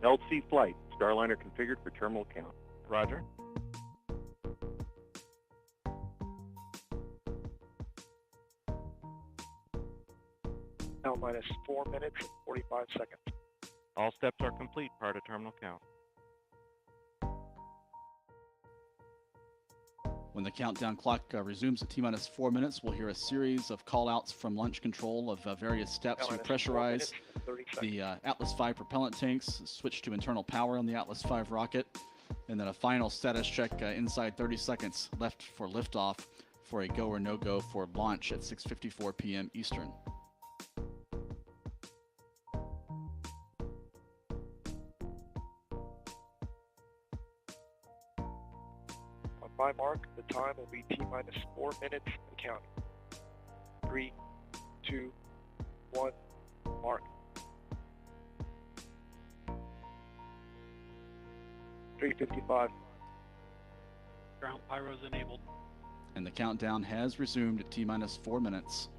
LC flight. Starliner configured for terminal count. Roger. L minus 4 minutes and 45 seconds. All steps are complete prior to terminal count. When the countdown clock resumes at T-minus 4 minutes, we'll hear a series of call-outs from launch control of various steps to pressurize the Atlas V propellant tanks, switch to internal power on the Atlas V rocket, and then a final status check inside 30 seconds left for liftoff for a go or no-go for launch at 6:54 p.m. Eastern. On my mark, the time will be T-minus 4 minutes and counting. 3, 2, 1, mark. 3:55. Ground pyros enabled. And the countdown has resumed at T-minus 4 minutes.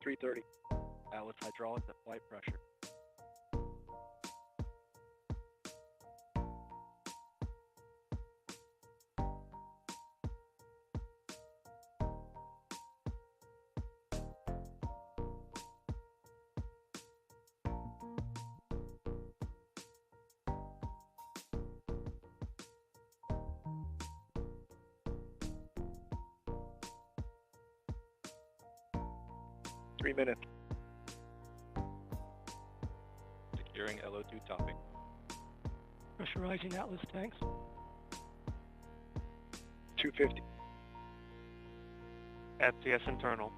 .330. Atlas hydraulics at flight pressure. Minutes. Securing LO2 topping. Pressurizing Atlas tanks. 250. FTS internal.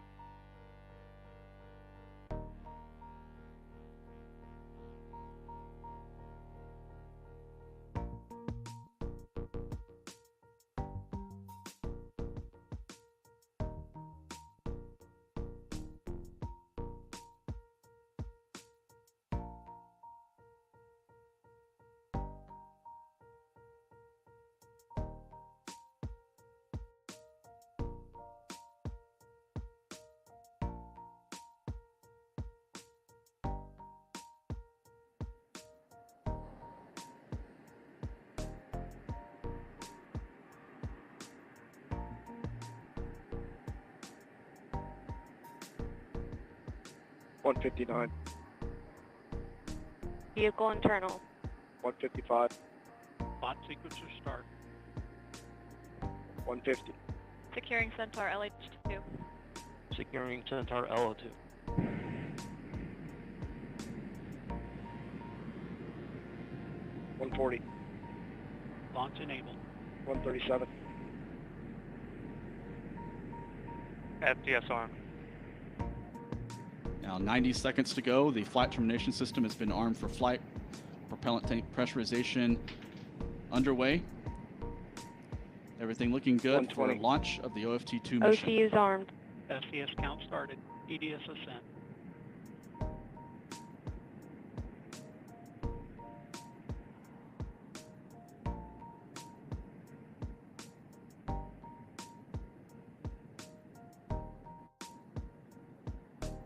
.159. Vehicle internal. 155. Bot sequencer start. 150. Securing Centaur LH2. Securing Centaur LO2. 140. Launch enabled. 137. FTS arm. Now 90 seconds to go. The flight termination system has been armed for flight. Propellant tank pressurization underway. Everything looking good for launch of the OFT-2 mission. OC is armed. SCS count started. EDS ascent.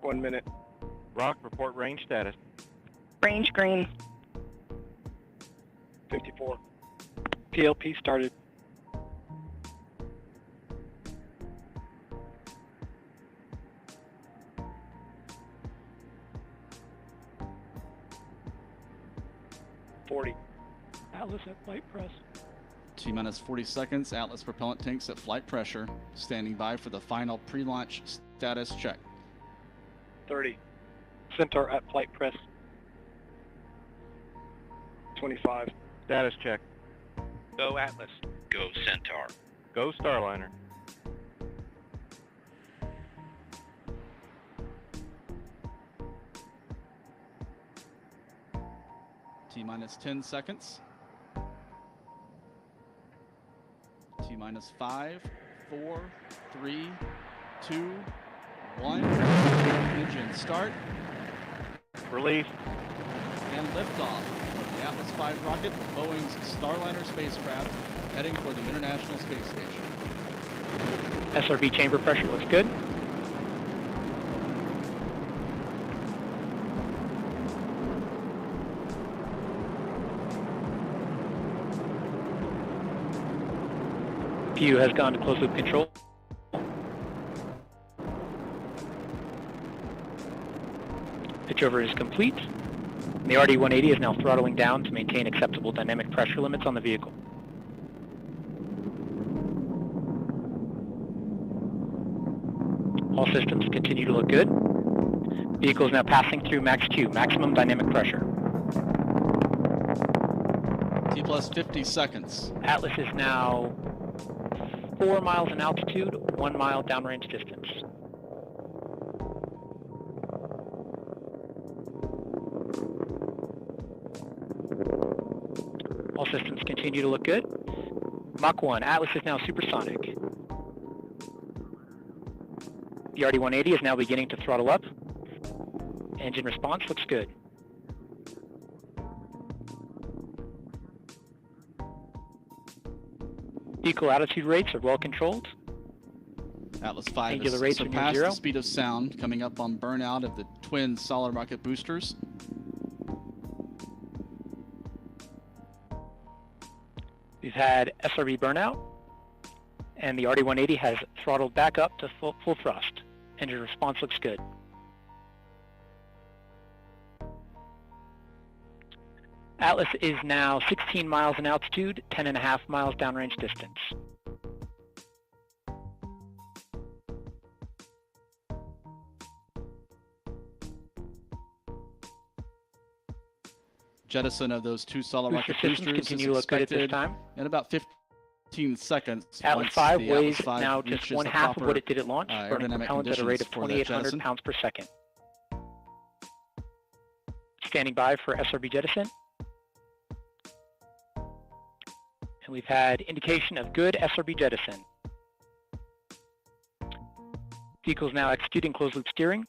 1 minute. Rock, report range status. Range green. 54. PLP started. Atlas at flight press. T-minus 40 seconds. Atlas propellant tanks at flight pressure. Standing by for the final pre-launch status check. 30. Centaur at flight press. 25. Status check. Go Atlas. Go Centaur. Go Starliner. T-minus 10 seconds. T-minus 5, 4, 3, 2, 1. Engine start. Release. And liftoff of the Atlas V rocket, Boeing's Starliner spacecraft, heading for the International Space Station. SRB chamber pressure looks good. PU has gone to closed loop control. Pitchover is complete. The RD-180 is now throttling down to maintain acceptable dynamic pressure limits on the vehicle. All systems continue to look good. Vehicle is now passing through Max Q, maximum dynamic pressure. T plus 50 seconds. Atlas is now 4 miles in altitude, 1 mile downrange distance. All systems continue to look good. Mach 1, Atlas is now supersonic. The RD-180 is now beginning to throttle up. Engine response looks good. Vehicle altitude rates are well controlled. Atlas V Angular has rates are near surpassed zero. the speed of sound, coming up on burnout of the twin solid rocket boosters. We've had SRB burnout, and the RD-180 has throttled back up to full thrust. Engine response looks good. Atlas is now 16 miles in altitude, 10.5 miles downrange distance. Jettison of those two solid Booster rocket systems boosters continue is to look good at this expected time. in about 15 seconds. Atlas once 5 the weighs Atlas V now just reaches one the half of proper, what it did at launch, burning aerodynamic propellant at a rate of conditions for the 2,800 jettison. pounds per second. Standing by for SRB jettison. And we've had indication of good SRB jettison. Vehicle is now executing closed loop steering.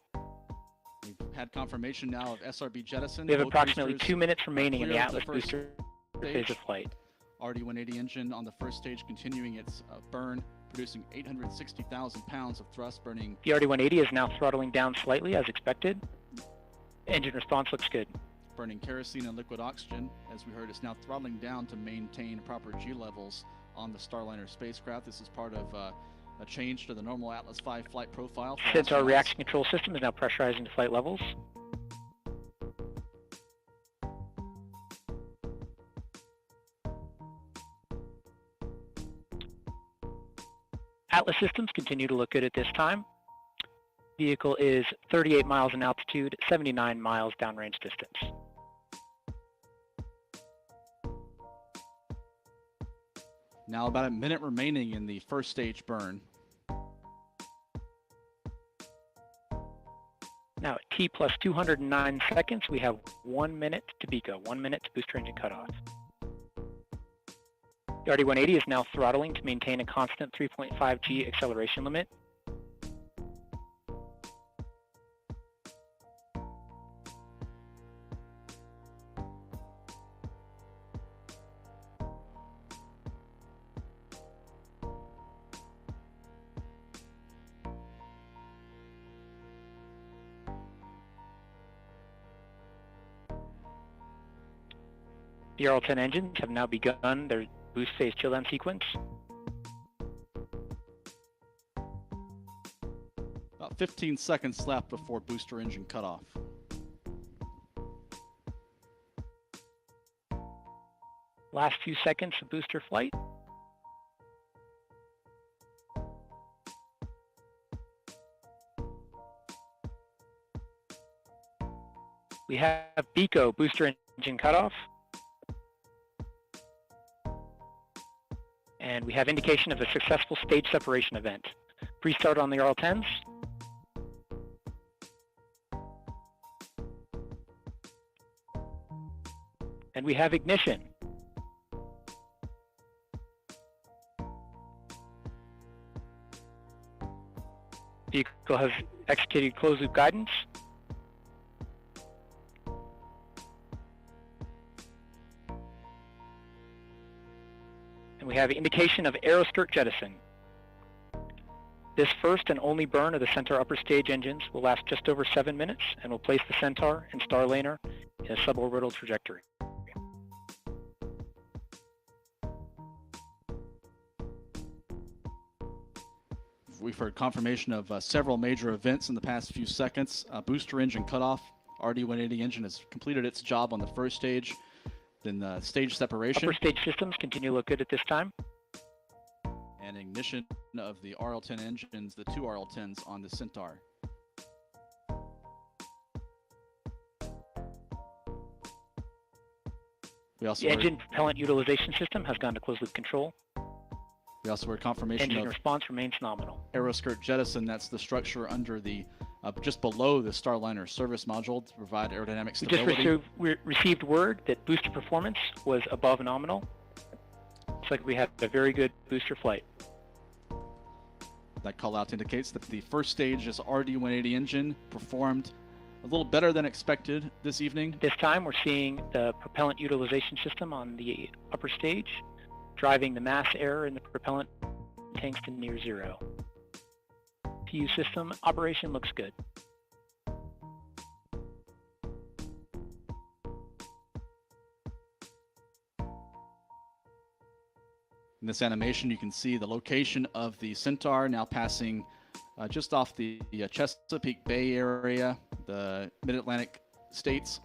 We've had confirmation now of SRB jettison. We have Both approximately boosters 2 minutes remaining in the clear of Atlas first booster stage. phase of flight. RD-180 engine on the first stage continuing its burn, producing 860,000 pounds of thrust, burning The RD-180 is now throttling down slightly as expected. Engine response looks good. burning kerosene and liquid oxygen. As we heard, it's now throttling down to maintain proper G levels on the Starliner spacecraft. This is part of a change to the normal Atlas V flight profile. for Centaur astronauts. reaction control system is now pressurizing to flight levels. Atlas systems continue to look good at this time. Vehicle is 38 miles in altitude, 79 miles downrange distance. Now about a minute remaining in the first stage burn. Now at T plus 209 seconds, we have 1 minute to BECO, 1 minute to booster engine cutoff. The RD-180 is now throttling to maintain a constant 3.5 G acceleration limit. The RL-10 engines have now begun their boost phase chill down sequence. About 15 seconds left before booster engine cutoff. Last few seconds of booster flight. We have BECO booster engine cutoff. And we have indication of a successful stage separation event. Pre-start on the RL-10s. And we have ignition. Vehicle has executed closed loop guidance. And we have indication of aeroskirt jettison. This first and only burn of the Centaur upper stage engines will last just over 7 minutes and will place the Centaur and Starliner in a suborbital trajectory. We've heard confirmation of several major events in the past few seconds. Booster engine cutoff. RD-180 engine has completed its job on the first stage. Then the stage separation. Upper stage systems continue to look good at this time. And ignition of the RL-10 engines, the two RL-10s on the Centaur. We also The engine propellant utilization system has gone to closed loop control. We also heard confirmation Engine of response remains nominal. aeroskirt jettison. That's the structure under the, just below the Starliner service module to provide aerodynamic stability. We received word that booster performance was above nominal. Looks like we had a very good booster flight. That call out indicates that the first stage's RD-180 engine performed a little better than expected this evening. This time we're seeing the propellant utilization system on the upper stage, driving the mass error in the propellant tanks to near zero. PU system operation looks good. In this animation, you can see the location of the Centaur now passing just off the Chesapeake Bay area, the Mid-Atlantic states,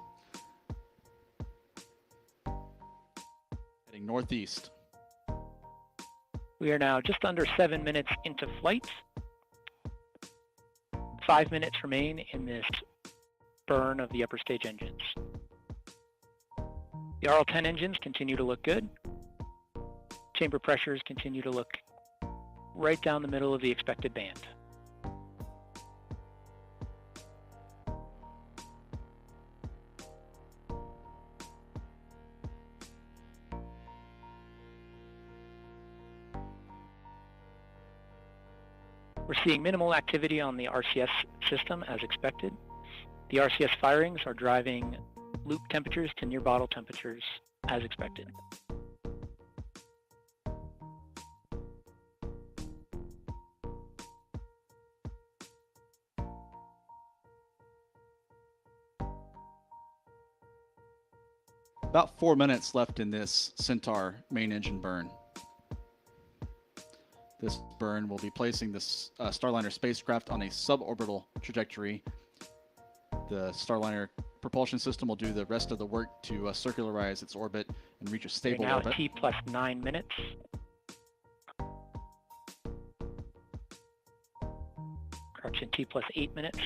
heading northeast. We are now just under 7 minutes into flight. 5 minutes remain in this burn of the upper stage engines. The RL-10 engines continue to look good. Chamber pressures continue to look right down the middle of the expected band. We're seeing minimal activity on the RCS system as expected. The RCS firings are driving loop temperatures to near bottle temperatures as expected. About 4 minutes left in this Centaur main engine burn. This burn will be placing this Starliner spacecraft on a suborbital trajectory. The Starliner propulsion system will do the rest of the work to circularize its orbit and reach a stable now orbit. T plus 9 minutes. Correction, T plus 8 minutes.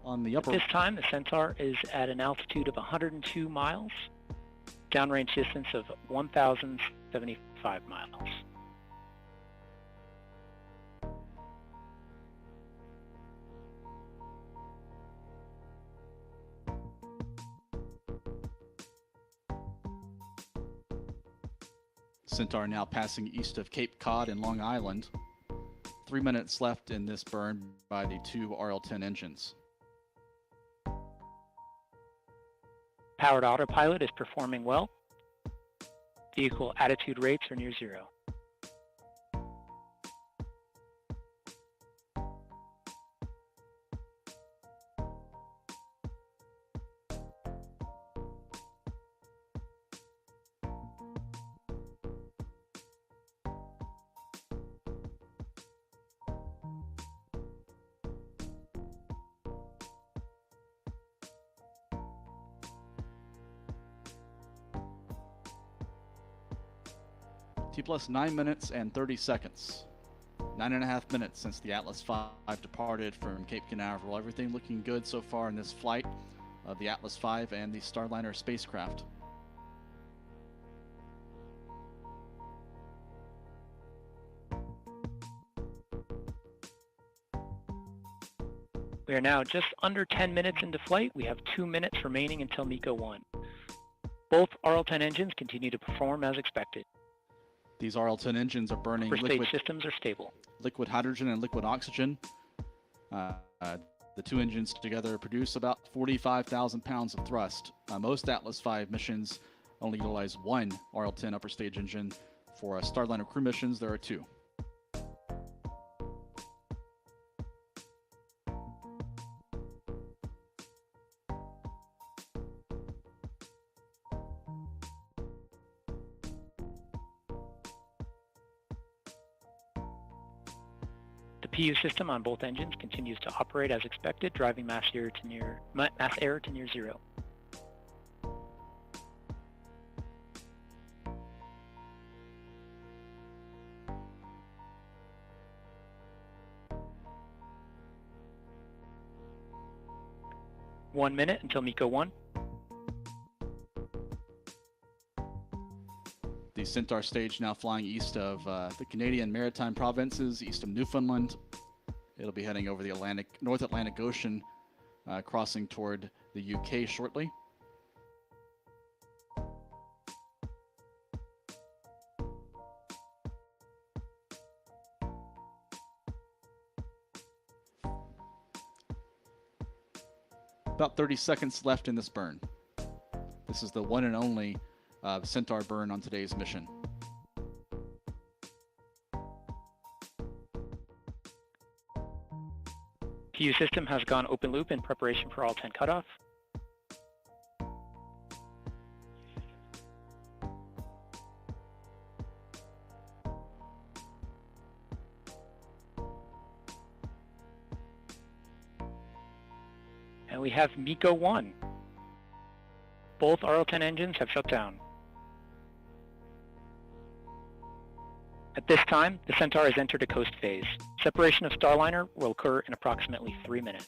On the upper... At this time, the Centaur is at an altitude of 102 miles, downrange distance of 1,075 miles. Centaur now passing east of Cape Cod and Long Island. 3 minutes left in this burn by the two RL-10 engines. Powered autopilot is performing well. Vehicle attitude rates are near zero. T plus 9 minutes and 30 seconds. 9.5 minutes since the Atlas V departed from Cape Canaveral. Everything looking good so far in this flight of the Atlas V and the Starliner spacecraft. We are now just under 10 minutes into flight. We have 2 minutes remaining until MECO 1. Both RL-10 engines continue to perform as expected. These RL-10 engines are burning Upper stage systems are stable. Liquid hydrogen and liquid oxygen. The two engines together produce about 45,000 pounds of thrust. Most Atlas V missions only utilize one RL-10 upper stage engine. For Starliner crew missions, there are two. The PU system on both engines continues to operate as expected, driving mass error to near zero. One minute until MECO 1. The Centaur stage now flying east of the Canadian Maritime Provinces, east of Newfoundland. It'll be heading over the North Atlantic Ocean, crossing toward the UK shortly. About 30 seconds left in this burn. This is the one and only Centaur burn on today's mission. PU system has gone open loop in preparation for RL-10 cutoff. And we have MECO 1. Both RL-10 engines have shut down. At this time, the Centaur has entered a coast phase. Separation of Starliner will occur in approximately 3 minutes.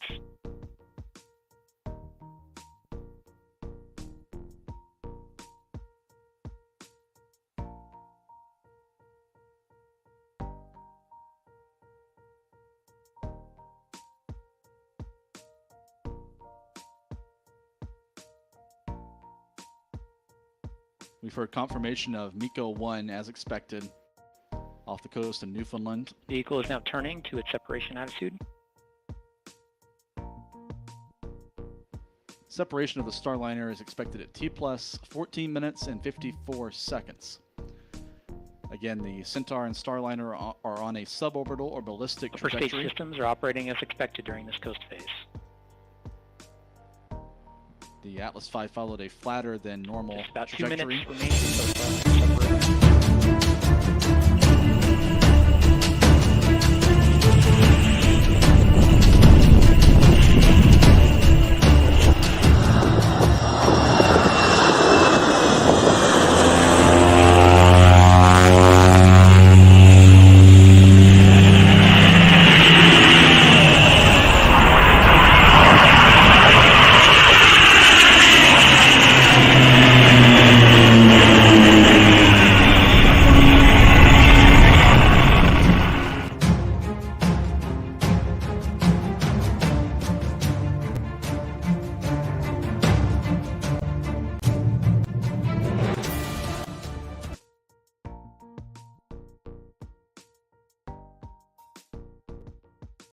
We've heard confirmation of MECO 1 as expected off the coast of Newfoundland. Vehicle is now turning to its separation attitude. Separation of the Starliner is expected at T plus 14 minutes and 54 seconds. Again, the Centaur and Starliner are on a suborbital or ballistic Upper trajectory. stage systems are operating as expected during this coast phase. The Atlas V followed a flatter than normal Just about 2 trajectory. minutes remaining until Starliner separates.